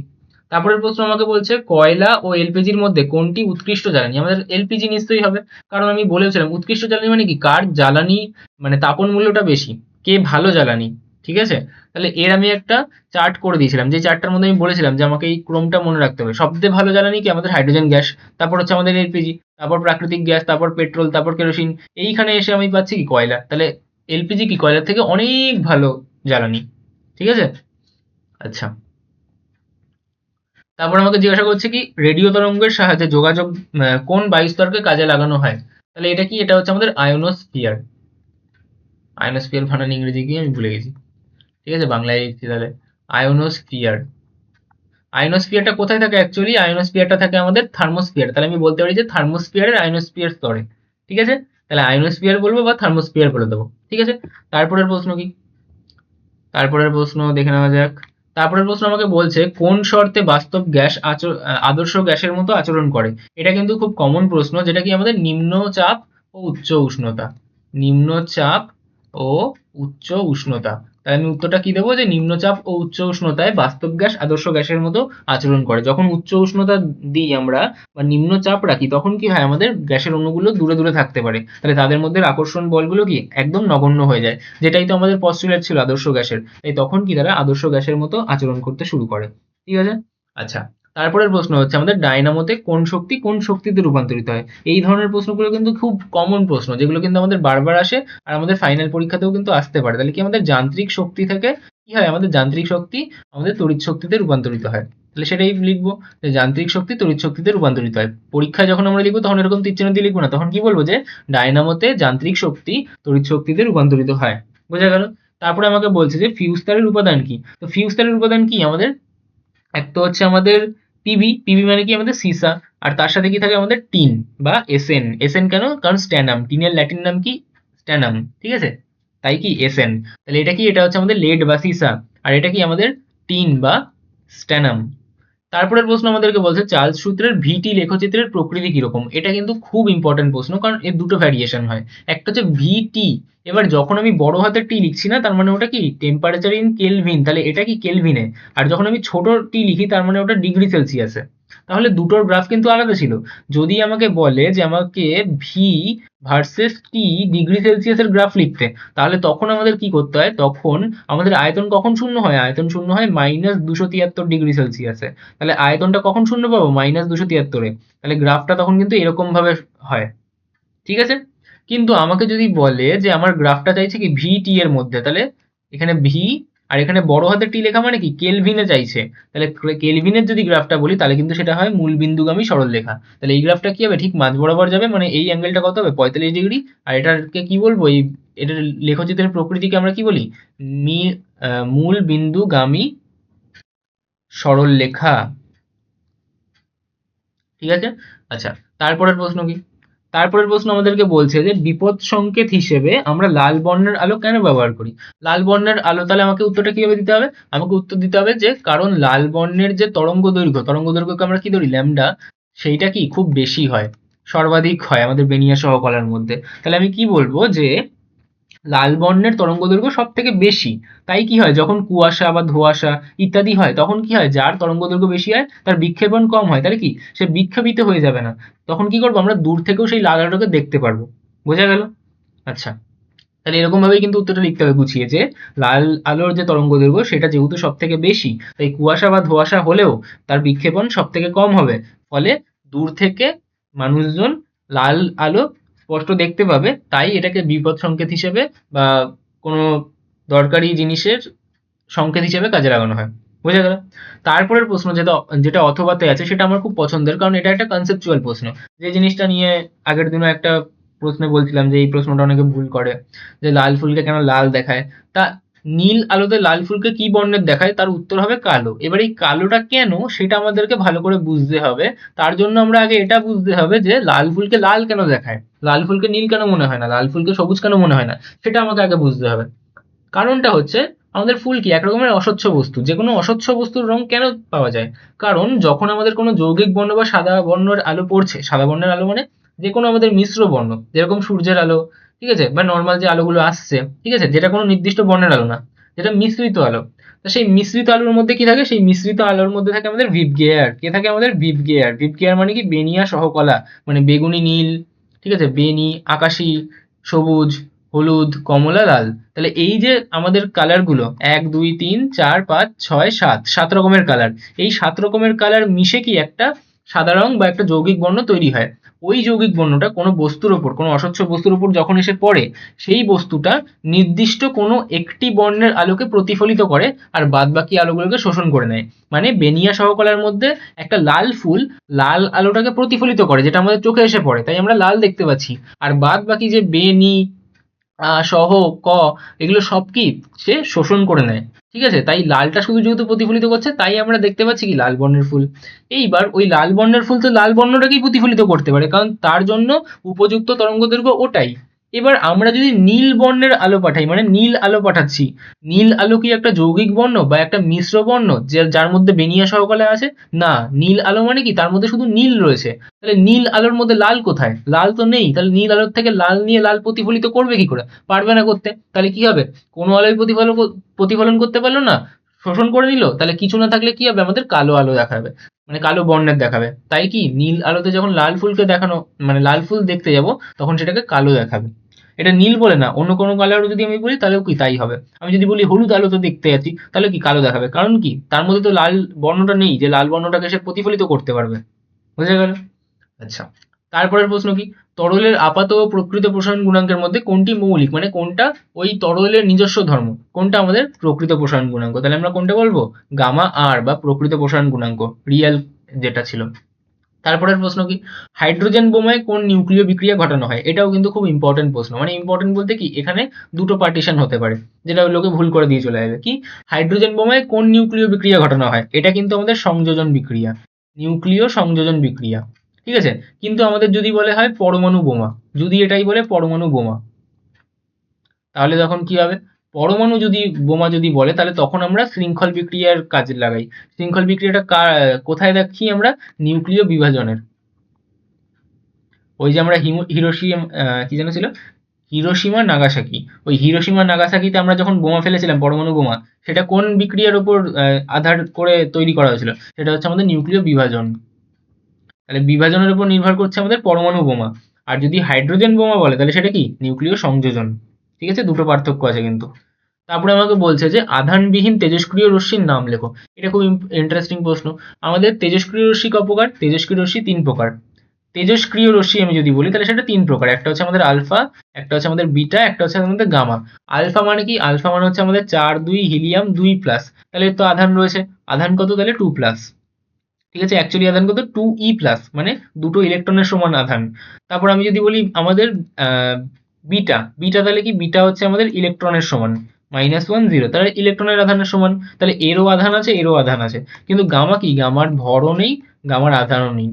তারপরের প্রশ্ন আমাকে বলছে কয়লা ও এলপিজির মধ্যে কোনটি উৎকৃষ্ট জ্বালানি? আমাদের এলপিজি নিশ্চয়ই হবে, কারণ আমি বলেছিলাম উৎকৃষ্ট জ্বালানি মানে কি? কার জ্বালানি মানে তাপন মূল্যটা বেশি, কে ভালো জ্বালানি। ঠিক আছে। তাহলে এর আমি একটা চার্ট করে দিয়েছিলাম, যে চার্টটার মধ্যে আমি বলেছিলাম যে আমাকে এই ক্রমটা মনে রাখতে হবে। সবচেয়ে ভালো জ্বালানি কি? আমাদের হাইড্রোজেন গ্যাস। তারপর হচ্ছে আমাদের এলপিজি, তারপর প্রাকৃতিক গ্যাস, তারপর পেট্রোল, তারপর কেরোসিন। এইখানে এসে আমি পাচ্ছি কি? কয়লা। তাহলে এলপিজি কি কয়লার থেকে অনেক ভালো জ্বালানি। ঠিক আছে। আচ্ছা, তারপর আমাকে জিজ্ঞাসা করছে কি রেডিও তরঙ্গের সাহায্যে যোগাযোগ কোন বায়ুস্তরকে কাজে লাগানো হয়? তাহলে এটা কি? এটা হচ্ছে আমাদের আয়োনোস্ফিয়ার। আয়োনোস্ফিয়ার বানান ইংরেজি কি আমি ভুলে গেছি। ঠিক আছে, বাংলায় লিখছি তাহলে। আয়োনোস্ফিয়ার। আয়োনোস্ফিয়ারটা কোথায় থাকে? অ্যাকচুয়ালি আয়োনোস্ফিয়ারটা থাকে আমাদের থার্মোস্ফিয়ার। তাহলে আমি বলতে পারি যে থার্মোস্ফিয়ারের আয়োনোস্ফিয়ার স্তরে। ঠিক আছে। তাহলে আয়োনোস্ফিয়ার বলবো বা থার্মোস্ফিয়ার বলে দেবো। ঠিক আছে। তারপরের প্রশ্ন কি? তারপরের প্রশ্ন দেখে নেওয়া যাক। তারপরের প্রশ্ন আমাকে বলছে কোন শর্তে বাস্তব গ্যাস আদর্শ গ্যাসের মতো আচরণ করে? এটা কিন্তু খুব কমন প্রশ্ন, যেটা কি? আমাদের নিম্ন চাপ ও উচ্চ উষ্ণতা। নিম্ন চাপ ও উচ্চ উষ্ণতা। তাহলে আমি উত্তরটা কি দেবো, যে নিম্নচাপ ও উচ্চ উষ্ণতায় বাস্তব গ্যাস আদর্শ গ্যাসের মতো আচরণ করে। যখন উচ্চ উষ্ণতা দিই আমরা বা নিম্নচাপ রাখি তখন কি হয়, আমাদের গ্যাসের অণুগুলো দূরে দূরে থাকতে পারে, তাহলে তাদের মধ্যে আকর্ষণ বলগুলো কি একদম নগণ্য হয়ে যায়, যেটাই তো আমাদের পস্টুলেট ছিল আদর্শ গ্যাসের। তাই তখন কি তারা আদর্শ গ্যাসের মতো আচরণ করতে শুরু করে। ঠিক আছে। আচ্ছা, তারপরের প্রশ্ন হচ্ছে আমাদের ডায়নামোতে কোন শক্তি কোন শক্তিতে রূপান্তরিত হয়। এই ধরনের প্রশ্নগুলো কিন্তু খুব কমন প্রশ্ন, যেগুলো কিন্তু আমাদের বারবার আসে আর আমাদের ফাইনাল পরীক্ষাতেও কিন্তু আসতে পারে। তাহলে কি আমাদের যান্ত্রিক শক্তি থেকে কি হয়, আমাদের যান্ত্রিক শক্তি আমাদের তড়িৎ শক্তিতে রূপান্তরিত হয়। তাহলে সেটাই লিখবো, যে যান্ত্রিক শক্তি তড়িৎ শক্তিতে রূপান্তরিত হয়। পরীক্ষায় যখন আমরা লিখবো তখন এরকম তীরচিহ্ন দিয়ে লিখবো না, তখন কি বলবো, যে ডায়নামোতে যান্ত্রিক শক্তি তড়িৎ শক্তিতে রূপান্তরিত হয়। বোঝা গেল। তারপরে আমাকে বলছে যে ফিউজ তারের উপাদান কি। তো ফিউজ তারের উপাদান কি আমাদের, এক তো হচ্ছে আমাদের পিবি মানে কি আমাদের সীসা, আর তার সাথে কি থাকে আমাদের টিন বা এসএন। এসএন কেন, কারণ স্ট্যানাম, টিনের ল্যাটিন নাম কি স্ট্যানাম, ঠিক আছে, তাই কি এসএন। তাহলে এটা কি, এটা হচ্ছে আমাদের লেড বা সীসা, আর এটা কি আমাদের টিন বা স্ট্যানাম। তারপরের প্রশ্ন আমাদেরকে বলছে চার্লস সূত্রের ভিটি লেখচিত্রের প্রকৃতি কিরকম। এটা কিন্তু খুব ইম্পর্টেন্ট প্রশ্ন, কারণ এর দুটো ভ্যারিয়েশন হয়। একটা হচ্ছে ভিটি, এবার যখন আমি বড় হাতের টি লিখছি না, তার মানে ওটা কি টেম্পারেচার ইন কেলভিন, তাহলে এটা কি কেলভিনে। আর যখন আমি ছোট টি লিখি তার মানে ওটা ডিগ্রি সেলসিয়াসে। তাহলে দুটোর গ্রাফ কিন্তু আলাদা ছিল। যদি আমাকে বলে যে আমাকে ভি ভার্সেস টি ডিগ্রি সেলসিয়াসের গ্রাফ লিখতে, তাহলে তখন আমাদের কি করতে হয়, তখন আমাদের আয়তন কখন শূন্য হয়, আয়তন শূন্য হয় -273 ডিগ্রি সেলসিয়াসে। তাহলে আয়তনটা কখন শূন্য পাবো, -273-এ। তাহলে গ্রাফটা তখন কিন্তু এরকম ভাবে হয়। ঠিক আছে। কিন্তু আমাকে যদি বলে যে আমার গ্রাফটা চাইছে কি ভি টি এর মধ্যে, তাহলে এখানে ভি আর এখানে বড় হাতের টি লেখা মানে কি কেলভিনে চাইছে। তাহলে কেলভিনের যদি গ্রাফটা বলি তাহলে কিন্তু সেটা হয় মূল বিন্দুগামী সরলরেখা। তাহলে এই গ্রাফটা কি হবে, ঠিক মাঝ বরাবর যাবে, মানে এই অ্যাঙ্গেলটা কত হবে 45 ডিগ্রি। আর এটাকে কি বলবো, এই এটার লেখচিত্রের প্রকৃতিকে আমরা কি বলি, মূল বিন্দুগামী সরলরেখা। ঠিক আছে। আচ্ছা, তারপরের প্রশ্ন কি, তারপরের প্রশ্ন আমাদেরকে বলছে যে বিপদ সংকেত হিসেবে আমরা লাল বর্ণের আলো কেন ব্যবহার করি। লাল বর্ণের আলো, তাহলে আমাকে উত্তরটা কিভাবে দিতে হবে, আমাকে উত্তর দিতে হবে যে কারণ লাল বর্ণের যে তরঙ্গ দৈর্ঘ্যকে আমরা কি ধরি ল্যামডা, সেইটা কি খুব বেশি হয়, সর্বাধিক হয় আমাদের বেনিয়া সহ কলার মধ্যে। তাহলে আমি কি বলবো, যে লাল বর্ণের তরঙ্গদৈর্ঘ্য সব থেকে বেশি। তাই কি হয়, যখন কুয়াশা বা ধোঁয়াশা ইত্যাদি হয় তখন কি হয়, যার তরঙ্গদৈর্ঘ্য বেশি হয় তার বিক্ষেপণ কম হয়, তাহলে কি সে বিক্ষেপিত হয়ে যাবে না। তখন কি করবো, আমরা দূর থেকেও সেই লাল আলোটাকে দেখতে পারবো। বোঝা গেল। আচ্ছা, তাহলে এরকম ভাবেই কিন্তু উত্তরটা লিখতে হবে গুছিয়ে, যে লাল আলোর যে তরঙ্গদৈর্ঘ্য সেটা যেহেতু সব থেকে বেশি, তাই কুয়াশা বা ধোঁয়াশা হলেও তার বিক্ষেপণ সব থেকে কম হবে। ফলে দূর থেকে মানুষজন লাল আলো স্পষ্ট দেখতে পাবে, তাই এটাকে বিপদ সংকেত হিসেবে বা কোনো দরকারি জিনিসের সংকেত হিসেবে কাজে লাগানো হয়। বোঝা গেল। তারপরের প্রশ্ন যেটা যেটা অথবাতে আছে, সেটা আমার খুব পছন্দের, কারণ এটা একটা কনসেপচুয়াল প্রশ্ন। যে জিনিসটা নিয়ে আগের দিনও একটা প্রশ্নে বলছিলাম যে এই প্রশ্নটা অনেকে ভুল করে, যে লাল ফুলকে কেন লাল দেখায়। তা নীল আলোতে লাল ফুলকে কি বর্ণের দেখায়, তার উত্তর হবে কালো। এবার এই কালোটা কেন সেটা আমাদেরকে ভালো করে বুঝতে হবে। তার জন্য আমরা আগে এটা বুঝতে হবে যে লাল ফুলকে লাল কেন দেখায়, লাল ফুলকে নীল কেন মনে হয় না, লাল ফুলকে সবুজ কেন মনে হয় না, সেটা আমাকে আগে বুঝতে হবে। কারণটা হচ্ছে আমাদের ফুল কি এক রকমের অস্বচ্ছ বস্তু, যে কোনো অস্বচ্ছ বস্তুর রং কেন পাওয়া যায়, কারণ যখন আমাদের কোনো যৌগিক বর্ণ বা সাদা বর্ণের আলো পড়ছে, সাদা বর্ণের আলো মানে যে কোনো আমাদের মিশ্র বর্ণ, যেরকম সূর্যের আলো, ঠিক আছে, বা নর্মাল যে আলোগুলো আসছে, ঠিক আছে, যেটা কোনো নির্দিষ্ট বর্ণের আলো না, যেটা মিশ্রিত আলো। তো সেই মিশ্রিত আলোর মধ্যে কি থাকে, সেই মিশ্রিত আলোর মধ্যে থাকে আমাদের ভিপ গেয়ার। কে থাকে আমাদের ভিপ গেয়ার। ভিপ গেয়ার মানে কি বেনিয়া সহকলা, মানে বেগুনি নীল, ঠিক আছে, বেনি, আকাশি, সবুজ, হলুদ, কমলা, লাল। তাহলে এই যে আমাদের কালার গুলো 1 2 3 4 5 6 7, 7 রকমের কালার, এই 7 রকমের কালার মিশে কি একটা সাদা রং বা একটা যৌগিক বর্ণ তৈরি হয়। ওই যৌগিক বর্ণটা কোনো বস্তুর ওপর, কোনো অস্বচ্ছ বস্তুর ওপর যখন এসে পড়ে, সেই বস্তুটা নির্দিষ্ট কোনো একটি বর্ণের আলোকে প্রতিফলিত করে আর বাদ বাকি আলোগুলোকে শোষণ করে নেয়। মানে বেনিয়া সহকলার মধ্যে একটা লাল ফুল লাল আলোটাকে প্রতিফলিত করে, যেটা আমাদের চোখে এসে পড়ে, তাই আমরা লাল দেখতে পাচ্ছি। আর বাদ বাকি যে বেনি, সহ, ক, এগুলো সব কি সে শোষণ করে নেয়। ঠিক আছে, তাই লালটা শুধু যেহেতু প্রতিফলিত করছে, তাই আমরা দেখতে পাচ্ছি কি লাল বর্ণের ফুল। এইবার ওই লাল বর্ণের ফুল তো লাল বর্ণটাকেই প্রতিফলিত করতে পারে, কারণ তার জন্য উপযুক্ত তরঙ্গদৈর্ঘ্য ওটাই। এবার আমরা যদি নীল বর্ণের আলো পাঠাই, মানে নীল আলো পাঠাচ্ছি, নীল আলো কি একটা যৌগিক বর্ণ বা একটা মিশ্র বর্ণ যার মধ্যে বেনিয়া সহকালে আছে? না, নীল আলো মানে কি তার মধ্যে শুধু নীল রয়েছে। তাহলে নীল আলোর মধ্যে লাল কোথায়? লাল তো নেই। তাহলে নীল আলোর থেকে লাল নিয়ে লাল প্রতিফলিত করবে কি করে? পারবে না করতে। তাহলে কি হবে? কোনো আলোই প্রতিফলন করতে পারলো না, শোষণ করে নিল। তাহলে কিছু না থাকলে কি হবে? আমাদের কালো আলো দেখাবে, মানে কালো বর্ণের দেখাবে। তাই কি নীল আলোতে যখন লাল ফুলকে দেখানো, মানে লাল ফুল দেখতে যাব, তখন সেটাকে কালো দেখাবে। এটা নীল বলে না, অন্য কোনো কালারও যদি আমি বলি তাহলেও কি তাই হবে। আমি যদি বলি হলুদ আলোতে দেখতে যাচ্ছি, তাহলে কি কালো দেখাবে। কারণ কি তার মধ্যে তো লাল বর্ণটা নেই যে লাল বর্ণটাকে সে প্রতিফলিত করতে পারবে। বুঝা গেল? আচ্ছা, তারপরের প্রশ্ন কি? তরলের আপাত ও প্রকৃত প্রসারণ গুণাঙ্কের মধ্যে কোনটি মৌলিক, মানে কোনটা ওই তরলের নিজস্ব ধর্ম, কোনটা আমাদের প্রকৃত প্রসারণ গুণাঙ্ক? তাহলে আমরা কোনটা বলবো? গামা আর বা প্রকৃত প্রসারণ গুণাঙ্ক, রিয়েল যেটা ছিল। তারপরের প্রশ্ন কি? হাইড্রোজেন বোমায় কোন নিউক্লিয় বিক্রিয়া ঘটানো হয়? এটাও কিন্তু খুব ইম্পর্টেন্ট প্রশ্ন। মানে ইম্পর্টেন্ট বলতে কি, এখানে দুটো পার্টিশন হতে পারে, যেটা লোকে ভুল করে দিয়ে চলে যাবে। কি? হাইড্রোজেন বোমায় কোন নিউক্লিয় বিক্রিয়া ঘটানো হয়? এটা কিন্তু আমাদের সংযোজন বিক্রিয়া, নিউক্লিয় সংযোজন বিক্রিয়া। ঠিক আছে? কিন্তু আমাদের যদি বলে হয় পরমাণু বোমা, যদি এটাই বলে পরমাণু বোমা, তাহলে তখন কি হবে? পরমাণু যদি বোমা যদি বলে, তাহলে তখন আমরা শৃঙ্খল বিক্রিয়ার কাজে লাগাই। শৃঙ্খল বিক্রিয়াটা কোথায় দেখি আমরা? নিউক্লিয় বিভাজনের। ওই যে আমরা কি যেন ছিল, হিরোশিমা নাগাসাকি, ওই হিরোশিমা নাগাসাকিতে আমরা যখন বোমা ফেলেছিলাম, পরমাণু বোমা, সেটা কোন বিক্রিয়ার উপর আধার করে তৈরি করা হয়েছিল? সেটা হচ্ছে আমাদের নিউক্লিয় বিভাজন। তাহলে বিভাজনের উপর নির্ভর করছে আমাদের পরমাণু বোমা। আর যদি হাইড্রোজেন বোমা বলে, তাহলে সেটা কি? নিউক্লিয় সংযোজন। ঠিক আছে, দুটো পার্থক্য আছে কিন্তু। তারপরে আমাকে বলছে যে আধানবিহীন তেজস্ক্রিয় রশ্মির নাম লেখো। এটা খুব ইন্টারেস্টিং প্রশ্ন। আমাদের তেজস্ক্রিয় রশ্মি ক প্রকার? তেজস্ক্রিয় রশ্মি 3 প্রকার। তেজস্ক্রিয় রশ্মি আমি যদি বলি, তাহলে সেটা 3 প্রকার। একটা হচ্ছে আমাদের আলফা, একটা হচ্ছে আমাদের বিটা, একটা হচ্ছে আমাদের গামা। আলফা মানে কি? আলফা মানে হচ্ছে আমাদের 4 2 হিলিয়াম 2 প্লাস। তাহলে এর তো আধান রয়েছে, আধান কত? তাহলে 2 প্লাস। ঠিক আছে, অ্যাকচুয়ালি আধান কত? 2e প্লাস, মানে দুটো ইলেকট্রনের সমান আধান। তারপর আমি যদি বলি আমাদের বিটা, বিটা তাহলে কি? বিটা হচ্ছে আমাদের ইলেকট্রনের সমান, -1 0, তাহলে ইলেকট্রনের আধানের সমান। তাহলে এরও আধান আছে, এরও আধান আছে। কিন্তু গামা কি? গামার ভরও নেই, গামার আধানও নেই।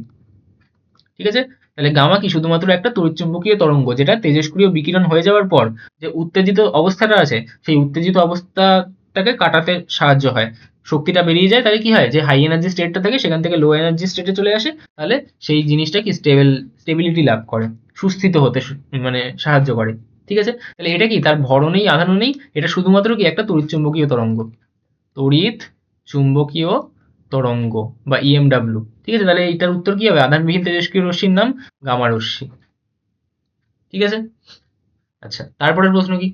ঠিক আছে? তাহলে গামা কি? শুধুমাত্র একটা তড়িৎচুম্বকীয় তরঙ্গ, যেটা তেজস্ক্রিয় বিকিরণ হয়ে যাওয়ার পর যে উত্তেজিত অবস্থাটা আছে, সেই উত্তেজিত অবস্থাটাকে কাটাতে সাহায্য হয়। শক্তিটা বেরিয়ে যায়, তাহলে কি হয়? যে হাই এনার্জি স্টেটটা থাকে, সেখান থেকে লো এনার্জি স্টেটে চলে আসে। তাহলে সেই জিনিসটা কি? স্টেবিলিটি লাভ করে, সুস্থিত হতে মানে সাহায্য করে। ঠিক আছে? তাহলে এটা কি? তার ভরও নেই, আধানও নেই। এটা শুধুমাত্র কি? একটা তড়িৎচুম্বকীয় তরঙ্গ, তড়িৎ চুম্বকীয় তরঙ্গ বা ইএমডাব্লিউ। ঠিক আছে? তাহলে এইটার উত্তর কি হবে? আধানবিহীন তেজস্ক্রিয় রশ্মির নাম গামা রশ্মি। ঠিক আছে? আচ্ছা, তারপরের প্রশ্ন কি?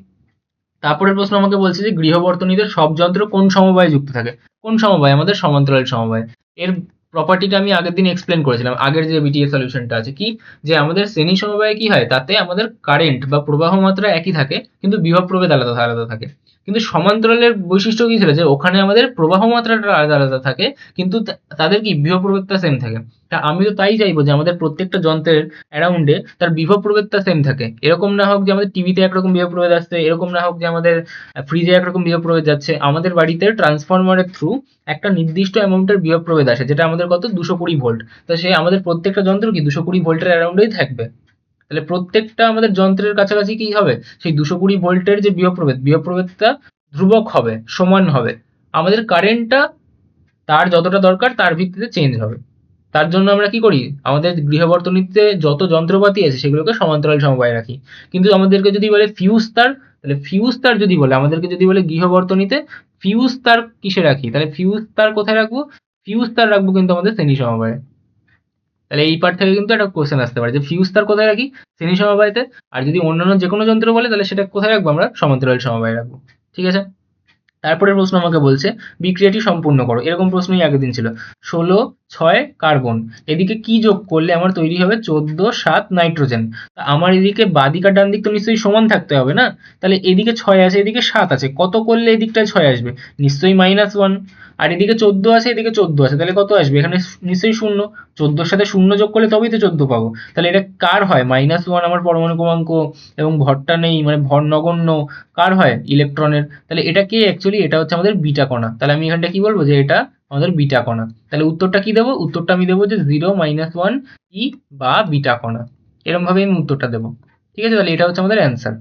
তারপরের প্রশ্ন আমাকে বলছে যে গৃহবর্তনীতে সব যন্ত্র কোন সমবায়ে যুক্ত থাকে? কোন সমবায়? আমাদের সমান্তরাল সমবায়। এর প্রপার্টিটা আমি আগের দিন এক্সপ্লেন করেছিলাম, আগের যে বিটিএ সলিউশনটা আছে। কি? যে আমাদের শ্রেণী সমবায়ে কি হয়? তাতে আমাদের কারেন্ট বা প্রবাহ মাত্রা একই থাকে, কিন্তু বিভব প্রভেদ আলাদা আলাদা থাকে। কিন্তু সমান্তরালের বৈশিষ্ট্য কি ছিল? যে ওখানে আমাদের প্রবাহ মাত্রাটা আলাদা আলাদা থাকে, কিন্তু তাদের কি? বিভব প্রভেদটা সেম থাকে। তা আমি তো তাই চাইবো যে আমাদের প্রত্যেকটা যন্ত্রের অ্যারাউন্ডে তার বিভব প্রভেদটা সেম থাকে। এরকম না হোক যে আমাদের টিভিতে একরকম বিভব প্রভেদ আসছে, এরকম না হোক যে আমাদের ফ্রিজে একরকম বিভব প্রভেদ যাচ্ছে। আমাদের বাড়িতে ট্রান্সফরমারের থ্রু একটা নির্দিষ্ট অ্যামাউন্টের বিভব প্রভেদ আসে, যেটা আমাদের কত? 220 ভোল্ট। তো সে আমাদের প্রত্যেকটা যন্ত্র কি 220 ভোল্টের অ্যারাউন্ডেই থাকবে। তাহলে প্রত্যেকটা আমাদের যন্ত্রের কাছাকাছি কি হবে? সেই 220 ভোল্টের যে বিভব প্রভেদ, বিভব প্রভেদটা ধ্রুবক হবে, সমান হবে। আমাদের কারেন্টটা তার যতটা দরকার তার ভিত্তিতে চেঞ্জ হবে। তার জন্য আমরা কি করি? আমাদের গৃহবর্তনীতে যত যন্ত্রপাতি আছে সেগুলোকে সমান্তরাল সমবায়ে রাখি। কিন্তু আমাদেরকে যদি বলে ফিউজ তার, তাহলে ফিউজ তার যদি বলে, আমাদেরকে যদি বলে গৃহবর্তনীতে ফিউজ তার কিসে রাখি, তাহলে ফিউজ তার কোথায় রাখবো? ফিউজ তার রাখবো কিন্তু আমাদের শ্রেণী সমবায়ে। তাহলে এই পার্ট থেকে কিন্তু একটা কোশ্চেন আসতে পারে যে ফিউজ তার কোথায় রাখি? শ্রেণী সমবায়তে। আর যদি অন্যান্য যে কোনো যন্ত্র বলে, তাহলে সেটা কোথায় রাখবো? আমরা সমান্তরাল সমবায়ে রাখবো। ঠিক আছে? তারপরের প্রশ্ন আমাকে বলছে বিক্রিয়াটি সম্পূর্ণ করো। এরকম প্রশ্নই আগের দিন ছিল। 16 6 কার্বন, এদিকে কি যোগ করলে আমার তৈরি হবে 14 7 নাইট্রোজেন। তা আমার এদিকে বাদিক আর ডান দিক তো নিশ্চয়ই সমান থাকতে হবে না? তাহলে এদিকে 6 আছে, এদিকে 7 আছে, কত করলে এদিকটায় 6 আসবে? নিশ্চয়ই -1। আর এদিকে 14 আছে, এদিকে 14 আছে, তাহলে কত আসবে? এখানে নিশ্চয়ই 0। 14 সাথে 0 যোগ করলে তবেই তো 14 পাবো। তাহলে এটা কার হয়? -1 আমার পরমাণু ক্রমাঙ্ক, এবং ভরটা নেই, মানে ভর নগণ্য। কার হয়? ইলেকট্রনের। তাহলে এটা কি? অ্যাকচুয়ালি এটা হচ্ছে আমাদের বিটা কণা। তাহলে আমি এখানটা কি বলবো? যে এটা আমাদের বিটা কণা। তাহলে উত্তরটা কি দেবো? উত্তরটা আমি দেবো যে 0 - 1 ই বা বিটা কণা। এরকম ভাবে আমি উত্তরটা দেবো। ঠিক আছে, তাহলে এটা হচ্ছে আমাদের অ্যান্সার।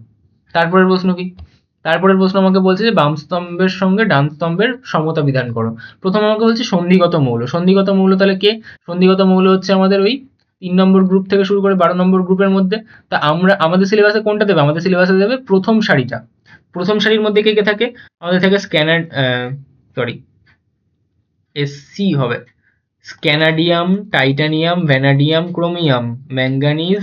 তারপরের প্রশ্ন কি? তারপরের প্রশ্ন আমাকে বলছে যে বাম স্তম্ভের সঙ্গে ডান স্তম্ভের সমতা বিধান করো। প্রথম আমাকে বলছে সন্ধিগত মৌল। সন্ধিগত মৌল তাহলে কে? সন্ধিগত মৌল হচ্ছে আমাদের ওই 3 নম্বর গ্রুপ থেকে শুরু করে 12 নম্বর গ্রুপের মধ্যে। তা আমরা আমাদের সিলেবাসে কোনটা দেবে? আমাদের সিলেবাসে দেবে প্রথম সারিটা। প্রথম সারির মধ্যে কে কে থাকে? আমাদের থাকে এসসি হবে, scandium, titanium, vanadium, chromium, manganese,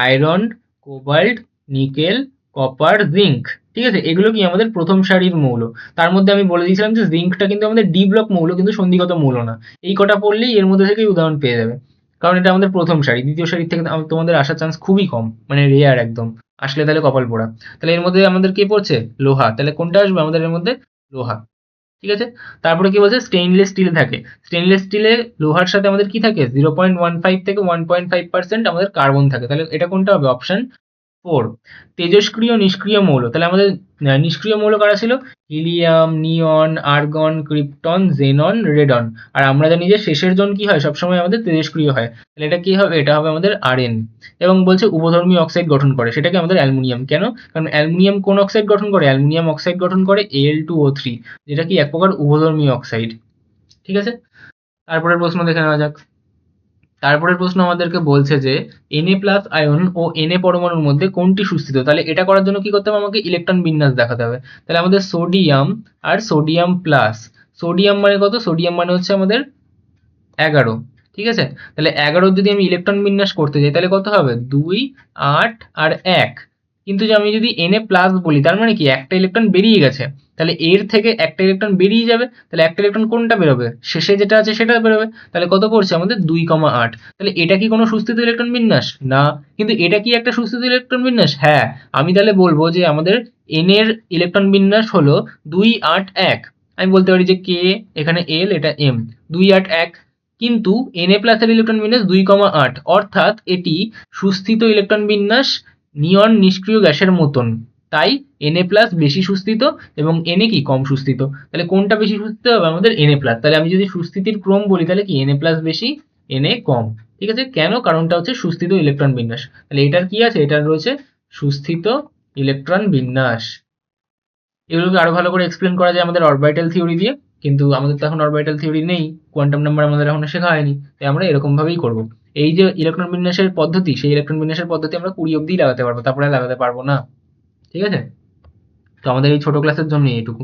iron, cobalt, nickel, copper, zinc. ঠিক আছে, এগুলো কি আমাদের প্রথম সারির মৌল। তার মধ্যে আমি বলে দিয়েছিলাম যে জিঙ্কটা কিন্তু আমাদের ডি ব্লক মৌল, কিন্তু সন্ধিগত মৌল না। এই কটা পড়লেই এর মধ্যে থেকেই উদাহরণ পেয়ে যাবে, কারণ এটা আমাদের প্রথম সারি। দ্বিতীয় সারির থেকে তোমাদের আসার চান্স খুবই কম, মানে রেয়ার একদম। আসলে তাহলে কপাল পোড়া। তাহলে এর মধ্যে আমাদের কে পড়ছে? লোহা। তাহলে কোনটা আসবে আমাদের এর মধ্যে? লোহা। ঠিক আছে, তারপরে কি বলছে? স্টেইনলেস স্টিল থাকে। স্টেইনলেস স্টিলে লোহার সাথে আমাদের কি থাকে? 0.15 থেকে 1.5% আমাদের কার্বন থাকে। তাহলে এটা কোনটা হবে? অপশন 4। তেজস্ক্রিয় নিষ্ক্রিয় মৌল। তাহলে আমাদের নিষ্ক্রিয় মৌল কারা ছিল? হিলিয়াম, নিয়ন, আর্গন, ক্রিপ্টন, জেনন, রেডন। আর আমরা জানি যে শেষের জন কি হয়? সবসময় আমাদের তেজস্ক্রিয় হয়। তাহলে এটা কি হবে? এটা হবে আমাদের আরএন। এবং বলছে উভধর্মী অক্সাইড গঠন করে, সেটাকে আমাদের অ্যালুমিনিয়াম। কেন? কারণ অ্যালুমিনিয়াম কোন অক্সাইড গঠন করে? অ্যালুমিনিয়াম অক্সাইড গঠন করে Al2O3, যেটা কি এক প্রকার উভধর্মী অক্সাইড। ঠিক আছে, তারপরের প্রশ্ন দেখে নেওয়া যাক। তারপরের প্রশ্ন আমাদেরকে বলছে যে Na প্লাস আয়ন ও Na পরমাণুর মধ্যে কোনটি সুস্থিত। তাহলে এটা করার জন্য কি করতে হবে? আমাকে ইলেকট্রন বিন্যাস দেখাতে হবে। তাহলে আমাদের সোডিয়াম আর সোডিয়াম প্লাস। সোডিয়াম মানে কত? সোডিয়াম মানে হচ্ছে আমাদের 11। ঠিক আছে, তাহলে 11 যদি আমি ইলেকট্রন বিন্যাস করতে যাই তাহলে কত হবে? 2, 8 আর 1। কিন্তু যে আমি যদি Na প্লাস বলি তার মানে কি? একটা ইলেকট্রন বেরিয়ে গেছে, তাহলে এর থেকে একটা ইলেকট্রন বেরিয়ে যাবে। তাহলে একটা ইলেকট্রন কোনটা বেরোবে? শেষে যেটা আছে সেটা বেরোবে। তাহলে কত পড়ছে আমাদের? 2,8। তাহলে এটা কি কোনো সুস্থিত ইলেকট্রন বিন্যাস? না। কিন্তু এটা কি একটা সুস্থিত ইলেকট্রন বিন্যাস? হ্যাঁ। আমি তাহলে বলবো যে আমাদের N এর ইলেকট্রন বিন্যাস হলো 2, 8, 1। আমি বলতে পারি যে কে, এখানে L, এটা M, 2, 8, 1। কিন্তু Na প্লাস এর ইলেকট্রন বিন্যাস 2,8, অর্থাৎ এটি সুস্থিত ইলেকট্রন বিন্যাস নিয়ন নিষ্ক্রিয় গ্যাসের মতন। তাই Na প্লাস বেশি সুস্থিত এবং Na কি? কম সুস্থিত। তাহলে কোনটা বেশি সুস্থিত হবে? আমাদের Na প্লাস। তাহলে আমি যদি সুস্থিতির ক্রম বলি তাহলে কি? Na প্লাস বেশি, Na কম। ঠিক আছে, কেন? কারণটা হচ্ছে সুস্থিত ইলেকট্রন বিন্যাস। তাহলে এটার কি আছে? এটার রয়েছে সুস্থিত ইলেকট্রন বিন্যাস। এগুলোকে আরো ভালো করে এক্সপ্লেন করা যায় আমাদের অরবিটাল থিওরি দিয়ে, কিন্তু আমাদের তো এখন অরবিটাল থিওরি নেই, কোয়ান্টাম নাম্বার আমাদের এখনো শেখা হয়নি, তাই আমরা এরকম ভাবেই করব। এই যে ইলেকট্রন বিন্যাসের পদ্ধতি, সেই ইলেকট্রন বিন্যাসের পদ্ধতি আমরা 20 অব্দিই লাগাতে পারবো, তারপরে লাগাতে পারবো না। ঠিক আছে, তো আমাদের এই ছোট ক্লাসের জন্য এইটুকু।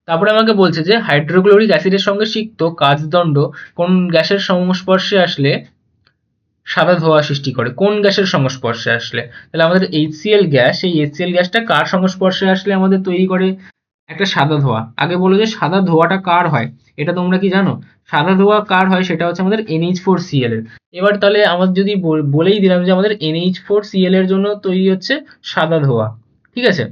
তারপরে আমাকে বলছে যে হাইড্রোক্লোরিক অ্যাসিডের সঙ্গে সিক্ত কাচদণ্ড কোন গ্যাসের সংস্পর্শে আসলে সাদা ধোঁয়া সৃষ্টি করে? কোন গ্যাসের সংস্পর্শে আসলে? তাহলে আমাদের HCl গ্যাস, এই HCl গ্যাসটা কার সংস্পর্শে আসলে আমাদের তৈরি করে একটা সাদা ধোঁয়া? আগে বলো যে সাদা ধোঁয়াটা কার হয়, এটা তোমরা কি জানো? সাদা ধোঁয়া কার হয়? সেটা হচ্ছে আমাদের NH4Cl এর। এবার তাহলে আমার যদি বলেই দিলাম যে আমাদের NH4Cl এর জন্য তৈরি হচ্ছে সাদা ধোঁয়া, ঠিক আছে,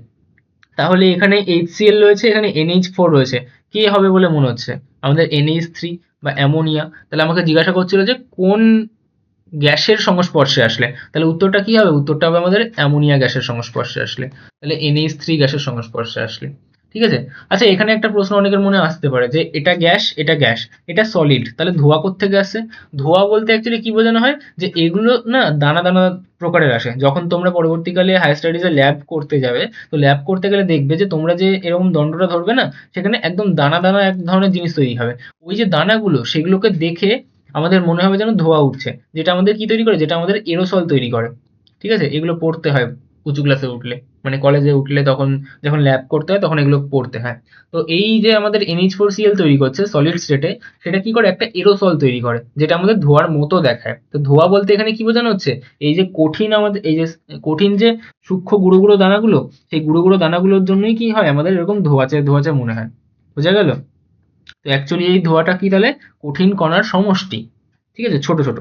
তাহলে এখানে HCl রয়েছে, এখানে NH4 রয়েছে, কে হবে বলে মনে হচ্ছে? আমাদের NH3 বা অ্যামোনিয়া। তাহলে আমাকে জিজ্ঞাসা করছিল যে কোন গ্যাসের সংস্পর্শে আসলে, তাহলে উত্তরটা কি হবে? উত্তরটা হবে আমাদের অ্যামোনিয়া গ্যাসের সংস্পর্শে আসলে, তাহলে NH3 গ্যাসের সংস্পর্শে আসলে। ঠিক আছে, আচ্ছা এখানে একটা প্রশ্ন অনেকের মনে আসতে পারে যে এটা গ্যাস, এটা গ্যাস, এটা সলিড, তাহলে ধোঁয়া কোত্থেকে আসে? ধোঁয়া বলতে অ্যাকচুয়ালি কি বোঝানো হয়? যে এগুলো না দানা দানা প্রকারের আসে। যখন তোমরা পরবর্তীকালে হায়ার স্টাডিজে ল্যাব করতে যাবে, তো ল্যাব করতে গেলে দেখবে যে তোমরা যে এরকম দণ্ডটা ধরবে না, সেখানে একদম দানা দানা এক ধরনের জিনিস তৈরি হবে। ওই যে দানাগুলো, সেগুলোকে দেখে আমাদের মনে হবে যেন ধোঁয়া উঠছে, যেটা আমাদের কি তৈরি করে? যেটা আমাদের এরোসল তৈরি করে। ঠিক আছে, এগুলো পড়তে হয় উঁচু ক্লাসে উঠলে, মানে কলেজে উঠলে, তখন যখন ল্যাব করতে হয় তখন এগুলো পড়তে হয়। তো এই যে আমাদের NH4Cl তৈরি করছে সলিড স্টেটে, সেটা কি করে? একটা এরোসল তৈরি করে, যেটা আমাদের ধোঁয়ার মতো দেখায়। তো ধোঁয়া বলতে এখানে কি বোঝানো হচ্ছে? এই যে কঠিন, আমাদের এই যে কঠিন যে সূক্ষ্ম গুঁড়ো গুঁড়ো দানাগুলো, সেই গুঁড়ো গুঁড়ো দানাগুলোর জন্যই কি হয়? আমাদের এরকম ধোঁয়াচে ধোঁয়াচে মনে হয়। বোঝা গেল? তো অ্যাকচুয়ালি এই ধোঁয়াটা কি তাহলে? কঠিন কণার সমষ্টি। ঠিক আছে, ছোট ছোট,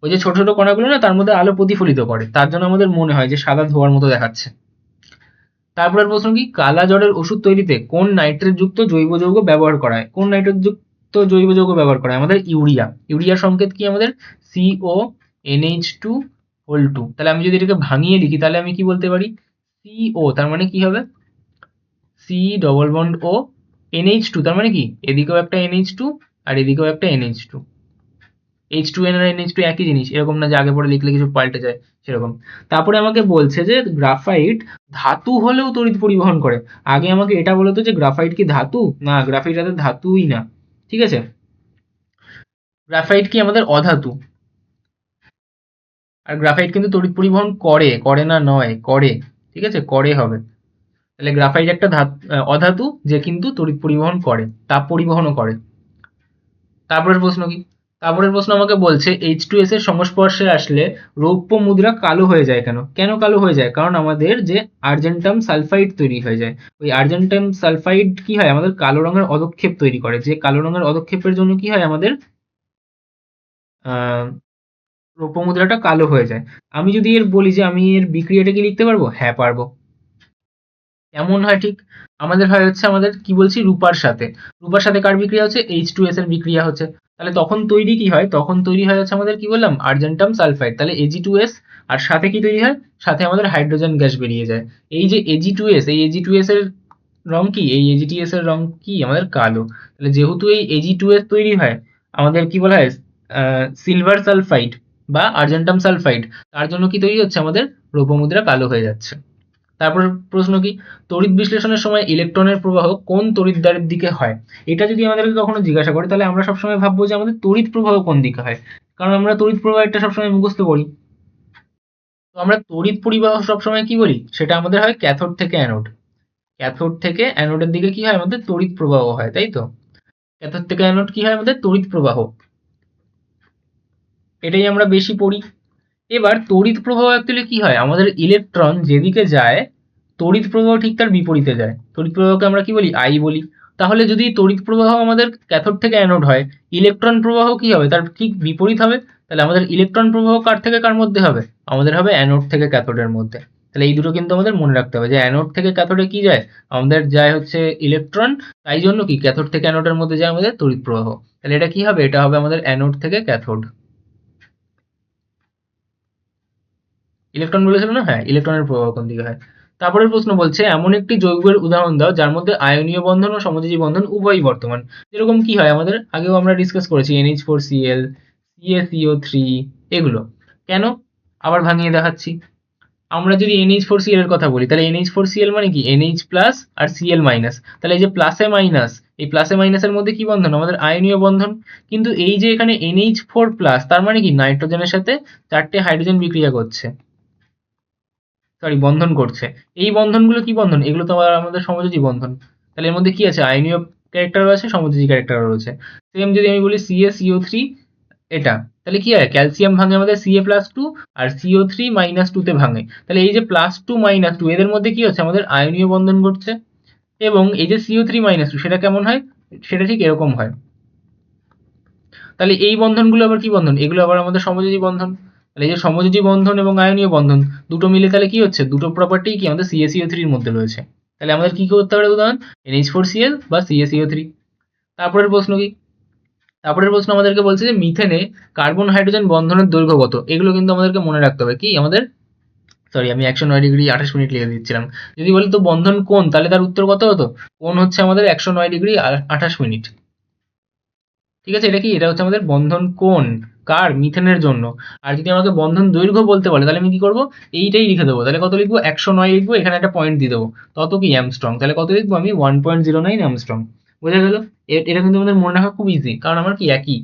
ওই যে ছোট ছোট কণাগুলো না, তার মধ্যে আলো প্রতিফলিত করে, তার জন্য আমাদের মনে হয় যে সাদা ধোঁয়ার মতো দেখাচ্ছে। তারপরের প্রশ্ন কি? কালা জ্বরের ওষুধ তৈরিতে কোন নাইট্রেট যুক্ত জৈব যৌগ ব্যবহার করা হয়? কোন নাইট্রেট যুক্ত জৈব যৌগ ব্যবহার করা হয়? আমাদের ইউরিয়া। ইউরিয়ার সংকেত কি আমাদের? CONH2 তাহলে আমি যদি এটাকে ভাঙিয়ে লিখি তাহলে আমি কি বলতে পারি? CO তার মানে কি হবে? C double bond O, NH2 তার মানে কি? এদিকেও একটা NH2 আর এদিকেও একটা NH2। H2n আর NH2 একই জিনিস, এরকম না যে আগে পরে লিখলে কিছু পাল্টে যায় সেরকম। তারপরে আমাকে বলছে যে গ্রাফাইট ধাতু হলেও তড়িৎ পরিবহন করে। আগে আমাকে এটা বলতো যে গ্রাফাইট কি ধাতু? না, গ্রাফাইট আমাদের ধাতুই না, ঠিক আছে। গ্রাফাইট কি আমাদের অধাতু, আর গ্রাফাইট কিন্তু তড়িৎ পরিবহন করে, করে না নয়, করে, ঠিক আছে, করে হবে। তাহলে গ্রাফাইট একটা অধাতু যে কিন্তু তড়িৎ পরিবহন করে, তাপ পরিবহনও করে। তারপরের প্রশ্ন কি? তারপরের প্রশ্ন আমাকে বলছে H2S এর সংস্পর্শে আসলে রৌপ্য মুদ্রা কালো হয়ে যায় কেন? কেন কালো হয়ে যায়? কারণ আমাদের যে আর্জেন্টাম সালফাইড তৈরি হয়ে যায়, ওই আর্জেন্টাম সালফাইড কি হয়, আমাদের কালো রঙের অধক্ষেপ তৈরি করে, যে কালো রঙের অধক্ষেপের জন্য কি হয়, আমাদের আহ রৌপ্য মুদ্রাটা কালো হয়ে যায়। আমি যদি এর বলি যে আমি এর বিক্রিয়াটা কি লিখতে পারবো? হ্যাঁ পারবো। কেমন হয় ঠিক? আমাদের হয় হচ্ছে, আমাদের কি বলছি, রূপার সাথে, রূপার সাথে কার বিক্রিয়া হচ্ছে? H2S এর বিক্রিয়া হচ্ছে। তাহলে তখন তৈরি কি হয়? তখন তৈরি হয় হচ্ছে আমাদের কি বললাম, আর্জেন্টাম সালফাইড। তাহলে Ag2S, আর সাথে কি তৈরি হয়? সাথে আমাদের হাইড্রোজেন গ্যাস বেরিয়ে যায়। এই যে Ag2S, এই Ag2S এর রং কি? এই Ag2S এর রং কি? আমাদের কালো। তাহলে যেহেতু এই Ag2S তৈরি হয়, আমাদের কি বলা হয়, সিলভার সালফাইড বা আর্জেন্টাম সালফাইড, তার জন্য কি তৈরি হচ্ছে? আমাদের রৌপ্যমুদ্রা কালো হয়ে যাচ্ছে। তারপর প্রশ্ন কি? তড়িৎ বিশ্লেষণের সময় ইলেকট্রনের প্রবাহ কোন তড়িৎদ্বারের দিকে হয়? এটা যদি আমাদেরকে কখনো জিজ্ঞাসা করে, তাহলে আমরা সবসময় ভাববো যে আমাদের তড়িৎ প্রবাহ কোন দিকে হয়, কারণ আমরা তড়িৎ প্রবাহটা সবসময় মুখস্থ করি। তো আমরা তড়িৎ পরিবাহ সবসময় কি বলি? সেটা আমাদের হয় ক্যাথোড থেকে অ্যানোড। ক্যাথোড থেকে অ্যানোডের দিকে কি হয়? আমাদের তড়িৎ প্রবাহ হয়, তাই তো। ক্যাথোড থেকে অ্যানোড কি হয়? আমাদের তড়িৎ প্রবাহ। এটাই আমরা বেশি পড়ি। এবার তড়িৎ প্রবাহ অ্যাকচুয়ালি কি হয়? আমাদের ইলেকট্রন যেদিকে যায়, তড়িৎ প্রবাহ ঠিক তার বিপরীতে যায়। তড়িৎ প্রবাহকে আমরা কি বলি? আই বলি। তাহলে যদি তড়িৎ প্রবাহ আমাদের ক্যাথোড থেকে অ্যানোড হয়, ইলেকট্রন প্রবাহ কি হবে? তার ঠিক বিপরীত হবে। তাহলে আমাদের ইলেকট্রন প্রবাহ কার থেকে কার মধ্যে হবে? আমাদের হবে অ্যানোড থেকে ক্যাথোডের মধ্যে। তাহলে এই দুটো কিন্তু আমাদের মনে রাখতে হবে যে অ্যানোড থেকে ক্যাথোডে কি যায়? আমাদের যায় হচ্ছে ইলেকট্রন। তাই জন্য কি ক্যাথোড থেকে অ্যানোডের মধ্যে যায় আমাদের তড়িৎ প্রবাহ। তাহলে এটা কি হবে? এটা হবে আমাদের অ্যানোড থেকে ক্যাথোড। ইলেকট্রন বলেছিল না? হ্যাঁ, ইলেকট্রনের প্রবাহ কোন দিকে হয়। তারপরের প্রশ্ন বলছে এমন একটি যৌগের উদাহরণ দাও যার মধ্যে আয়নীয় বন্ধন ও সমযোজী বন্ধন উভয়ই বর্তমান। যেরকম কি হয়, আমাদের আগেও আমরা ডিসকাস করেছি NH4Cl, CaCO3, এগুলো। কেন? আবার ভাঙিয়ে দেখাচ্ছি। আমরা যদি NH4Cl এর কথা বলি, তাহলে NH4Cl মানে কি? NH প্লাস আর Cl মাইনাস। তাহলে এই যে প্লাসে মাইনাস, এই প্লাসে মাইনাসের মধ্যে কি বন্ধন? আমাদের আয়নীয় বন্ধন। কিন্তু এই যে এখানে NH4 প্লাস, তার মানে কি? নাইট্রোজেনের সাথে 4টে হাইড্রোজেন বিক্রিয়া করছে, সরি বন্ধন করছে। এই বন্ধনগুলো কি বন্ধন? এগুলো তো আবার আমাদের সমযোজী বন্ধন। তাহলে এর মধ্যে কি আছে? আয়নীয় ক্যারেক্টারও আছে, সমযোজী ক্যারেক্টারও রয়েছে। সেম যদি আমি বলি CaCO3, এটা, তাহলে কি হয়? ক্যালসিয়াম ভাঙে আমাদের Ca+2, আর CO3 -2 তে ভাঙে। তাহলে এই যে +2 -2 এদের মধ্যে কি হচ্ছে? আমাদের আয়নীয় বন্ধন ঘটছে। এবং এই যে CO3 -2 সেটা কেমন হয়? সেটা ঠিক এরকম হয়। তাহলে এই বন্ধনগুলো আবার কি বন্ধন? এগুলো আবার আমাদের সমযোজী বন্ধন। তাহলে এই যে সমযোজী বন্ধন এবং আয়নীয় বন্ধন দুটো মিলে তাহলে কি হচ্ছে? দুটো প্রপার্টি কি আমাদের CaCO3 এর মধ্যে রয়েছে। তাহলে আমাদের কি করতে পারে উদাহরণ? NH4Cl বা CaCO3। তারপরের প্রশ্ন কি? তারপরের প্রশ্ন আমাদেরকে বলছে যে মিথেনে কার্বন হাইড্রোজেন বন্ধনের দৈর্ঘ্য কত? এগুলো কিন্তু আমাদেরকে মনে রাখতে হবে। কি আমাদের, সরি আমি 109° 28 মিনিট লিখে দিচ্ছিলাম। যদি বলি তো বন্ধন কোণ, তাহলে তার উত্তর কত হতো? কোণ হচ্ছে আমাদের 109° 28 মিনিট। ঠিক আছে, এটা কি? এটা হচ্ছে আমাদের বন্ধন কোণ। কার? মিথেনের জন্য। আর যদি আমাকে বন্ধন দৈর্ঘ্য বলতে বলে, তাহলে আমি কি করবো? এইটাই লিখে দেবো। তাহলে কত লিখবো? 109 লিখবো, এখানে একটা পয়েন্ট দিয়ে দেবো। তত কি অ্যামস্ট্রং। তাহলে কত লিখবো আমি? 1.09 অ্যামস্ট্রং। বোঝা গেল? এটা কিন্তু আমাদের মনে রাখা খুব ইজি, কারণ আমার কি একই।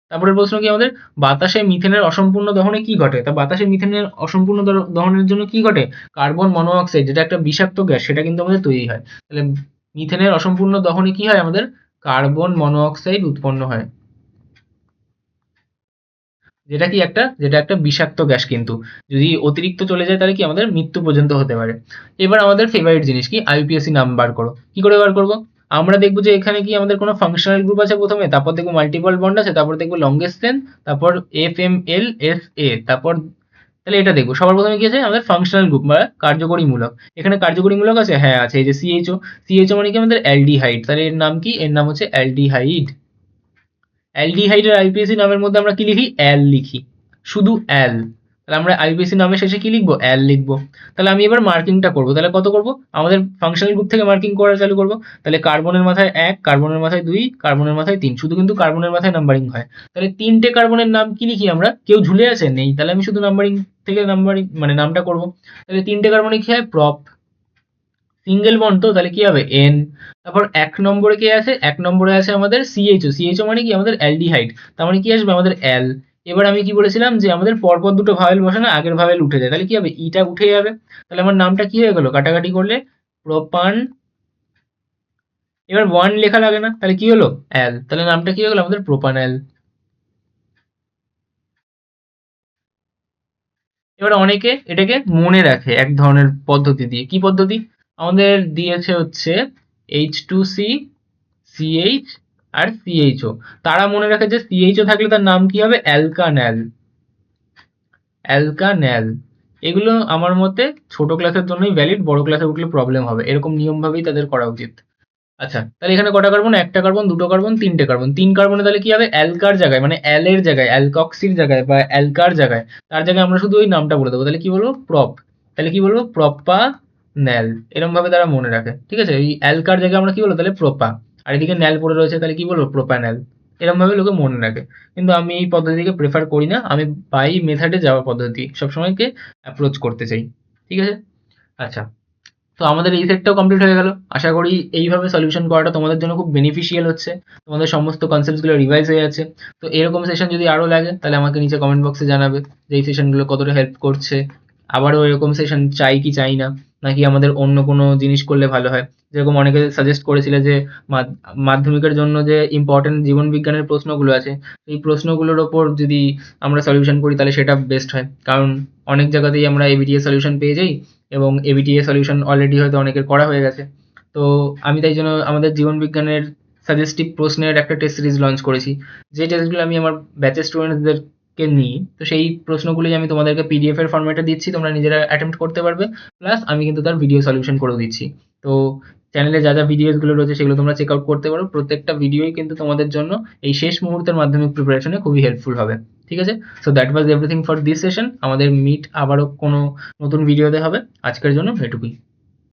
তারপরের প্রশ্ন কি আমাদের? বাতাসে মিথেনের অসম্পূর্ণ দহনে কি ঘটে? তা বাতাসে মিথেনের অসম্পূর্ণ দহনের জন্য কি ঘটে? কার্বন মনোঅক্সাইড, যেটা একটা বিষাক্ত গ্যাস, সেটা কিন্তু আমাদের তৈরি হয়। তাহলে মিথেনের অসম্পূর্ণ দহনে কি হয়? আমাদের কার্বন মনোঅক্সাইড উৎপন্ন হয়, যেটা একটা বিষাক্ত গ্যাস। কিন্তু যদি অতিরিক্ত চলে যায়, তাহলে কি আমাদের মৃত্যু পর্যন্ত হতে পারে। এবার আমাদের ফেভারিট জিনিস কি? IUPAC নাম বার করো। কি করে বার করবো? আমরা দেখবো যে এখানে কি আমাদের কোনো ফাংশনাল গ্রুপ আছে প্রথমে, তারপর দেখবো মাল্টিপল বন্ড আছে, তারপর দেখবো লংগেস্ট লেন্থ, তারপর FMLSA, তারপর, তাহলে এটা দেখবো সবার প্রথমে কি আছে? আমাদের ফাংশনাল গ্রুপ বা কার্যকরী মূলক। এখানে কার্যকরী মূলক আছে, হ্যাঁ আছে, এই যে CHO। CHO মানে কি? আমাদের অ্যালডিহাইড। তাহলে এর নাম কি? এর নাম হচ্ছে অ্যালডিহাইড। অ্যালডিহাইডের IUPAC নামের মধ্যে আমরা কি লিখি? অ্যাল লিখি, শুধু অ্যাল। তাহলে আমরা আইপিসি নামের শেষে কি লিখবো, এল লিখবো। তাহলে আমি এবার মার্কিংটা করবো, তাহলে কত করবো, আমাদের ফাংশনাল গ্রুপ থেকে মার্কিং করা চালু করবো। তাহলে কার্বনের মাথায় 1, কার্বনের মাথায় 2, কার্বনের মাথায় 3, শুধু কিন্তু কার্বনের মাথায় নাম্বারিং হয়। তাহলে 3টে কার্বনের নাম কি লিখি আমরা, কেউ ঝুলে আছে নেই, তাহলে আমি শুধু নাম্বারিং থেকে নাম্বারিং মানে নামটা করবো। তাহলে 3টে কার্বনে কি হয়, প্রপ, সিঙ্গেল বন্ড তো তাহলে কি হবে, এন। তারপর 1 নম্বরে কে আছে, 1 নম্বরে আছে আমাদের সিএইচও, সিএইচও মানে কি আমাদের অ্যালডিহাইড, তার মানে কি আসবে আমাদের অ্যাল। এবার আমি কি বলেছিলাম যে আমাদের পরপর দুটো ভাওয়েল বসে না, আগের ভাওয়েল উঠে যায়, তাহলে কি হবে, ইটা উঠে যাবে। তাহলে আমার নামটা কি হয়ে গেল, কাটাকাটি করলে প্রোপান। এবার 1 লেখা লাগে না, তাহলে কি হলো, অ্যাল, তাহলে নামটা কি হয়ে গেল আমাদের প্রোপানল। এবার অনেকে এটাকে মনে রাখে এক ধরনের পদ্ধতি দিয়ে, কি পদ্ধতি, আমাদের দিয়েছে হচ্ছে H2C, CH আর CHO, তারা মনে রাখে যে CHO থাকলে তার নাম কি হবে, অ্যালকান্যাল, অ্যালকান্যাল। এগুলো আমার মতে ছোট ক্লাসের জন্যই ভ্যালিড, বড় ক্লাসে উঠলে প্রবলেম হবে, এরকম নিয়ম ভাবেই তাদের করা উচিত। আচ্ছা, তাহলে এখানে কটা কার্বন, একটা কার্বন, দুটো কার্বন, তিনটে কার্বন, 3 কার্বনে তাহলে কি হবে, অ্যালকার জায়গায় মানে অ্যালের জায়গায়, অ্যালকক্সির জায়গায় বা অ্যালকার জায়গায়, তার জায়গায় আমরা শুধু ওই নামটা বলে দেবো, তাহলে কি বলবো, প্রপ। তাহলে কি বলবো, প্রপান্যাল, এরকম ভাবে তারা মনে রাখে, ঠিক আছে। এই অ্যালকার জায়গায় আমরা কি বলবো, তাহলে প্রপা, আর এদিকে ন্যাল পড়ে রয়েছে, তাহলে কি বলবো, প্রোপান্যাল, এরকম ভাবে লোকে মনে রাখে। কিন্তু আমি এই পদ্ধতিকে প্রেফার করি না, আমি বাই মেথডে যাওয়া পদ্ধতি সবসময়কে অ্যাপ্রোচ করতে চাই, ঠিক আছে। আচ্ছা, তো আমাদের এই সেটটাও কমপ্লিট হয়ে গেল। আশা করি এইভাবে সলিউশন করাটা তোমাদের জন্য খুব বেনিফিশিয়াল হচ্ছে, তোমাদের সমস্ত কনসেপ্টসগুলো রিভাইজ হয়ে যাচ্ছে। তো এরকম সেশন যদি আরও লাগে তাহলে আমাকে নিচে কমেন্ট বক্সে জানাবে যে এই সেশনগুলো কতটা হেল্প করছে, আবারও এরকম সেশন চাই কি চাই না, নাকি আমাদের অন্য কোনো জিনিস করলে ভালো হয়। যেরকম অনেকে সাজেস্ট করেছিল যে মাধ্যমিকের জন্য যে ইম্পর্টেন্ট জীবন বিজ্ঞানের প্রশ্নগুলো আছে, এই প্রশ্নগুলোর ওপর যদি আমরা সলিউশন করি তাহলে সেটা বেস্ট হয়, কারণ অনেক জায়গাতেই আমরা এবিটিএ সলিউশন পেয়ে যাই এবং এবিটিএ সলিউশন অলরেডি হয়তো অনেকের করা হয়ে গেছে। তো আমি তাই জন্য আমাদের জীবন বিজ্ঞানের সাজেস্টিভ প্রশ্নের একটা টেস্ট সিরিজ লঞ্চ করেছি, যে টেস্টগুলো আমি আমার ব্যাচের স্টুডেন্টসদেরকে নিই। তো সেই প্রশ্নগুলোই আমি তোমাদেরকে পিডিএফ এর ফরম্যাটে দিচ্ছি, তোমরা নিজেরা অ্যাটেম্প্ট করতে পারবে, প্লাস আমি কিন্তু তার ভিডিও সলিউশন করেও দিচ্ছি। তো চ্যানেলে যা যা ভিডিওসগুলো রয়েছে সেগুলো তোমরা চেক আউট করতে পারো, প্রত্যেকটা ভিডিওই কিন্তু তোমাদের জন্য এই শেষ মুহূর্তের মাধ্যমিক প্রিপারেশনে খুবই হেল্পফুল হবে, ঠিক আছে। So that was everything for this session, আমাদের মিট আবারও কোনো নতুন ভিডিওতে হবে, আজকের জন্য এটুকুই।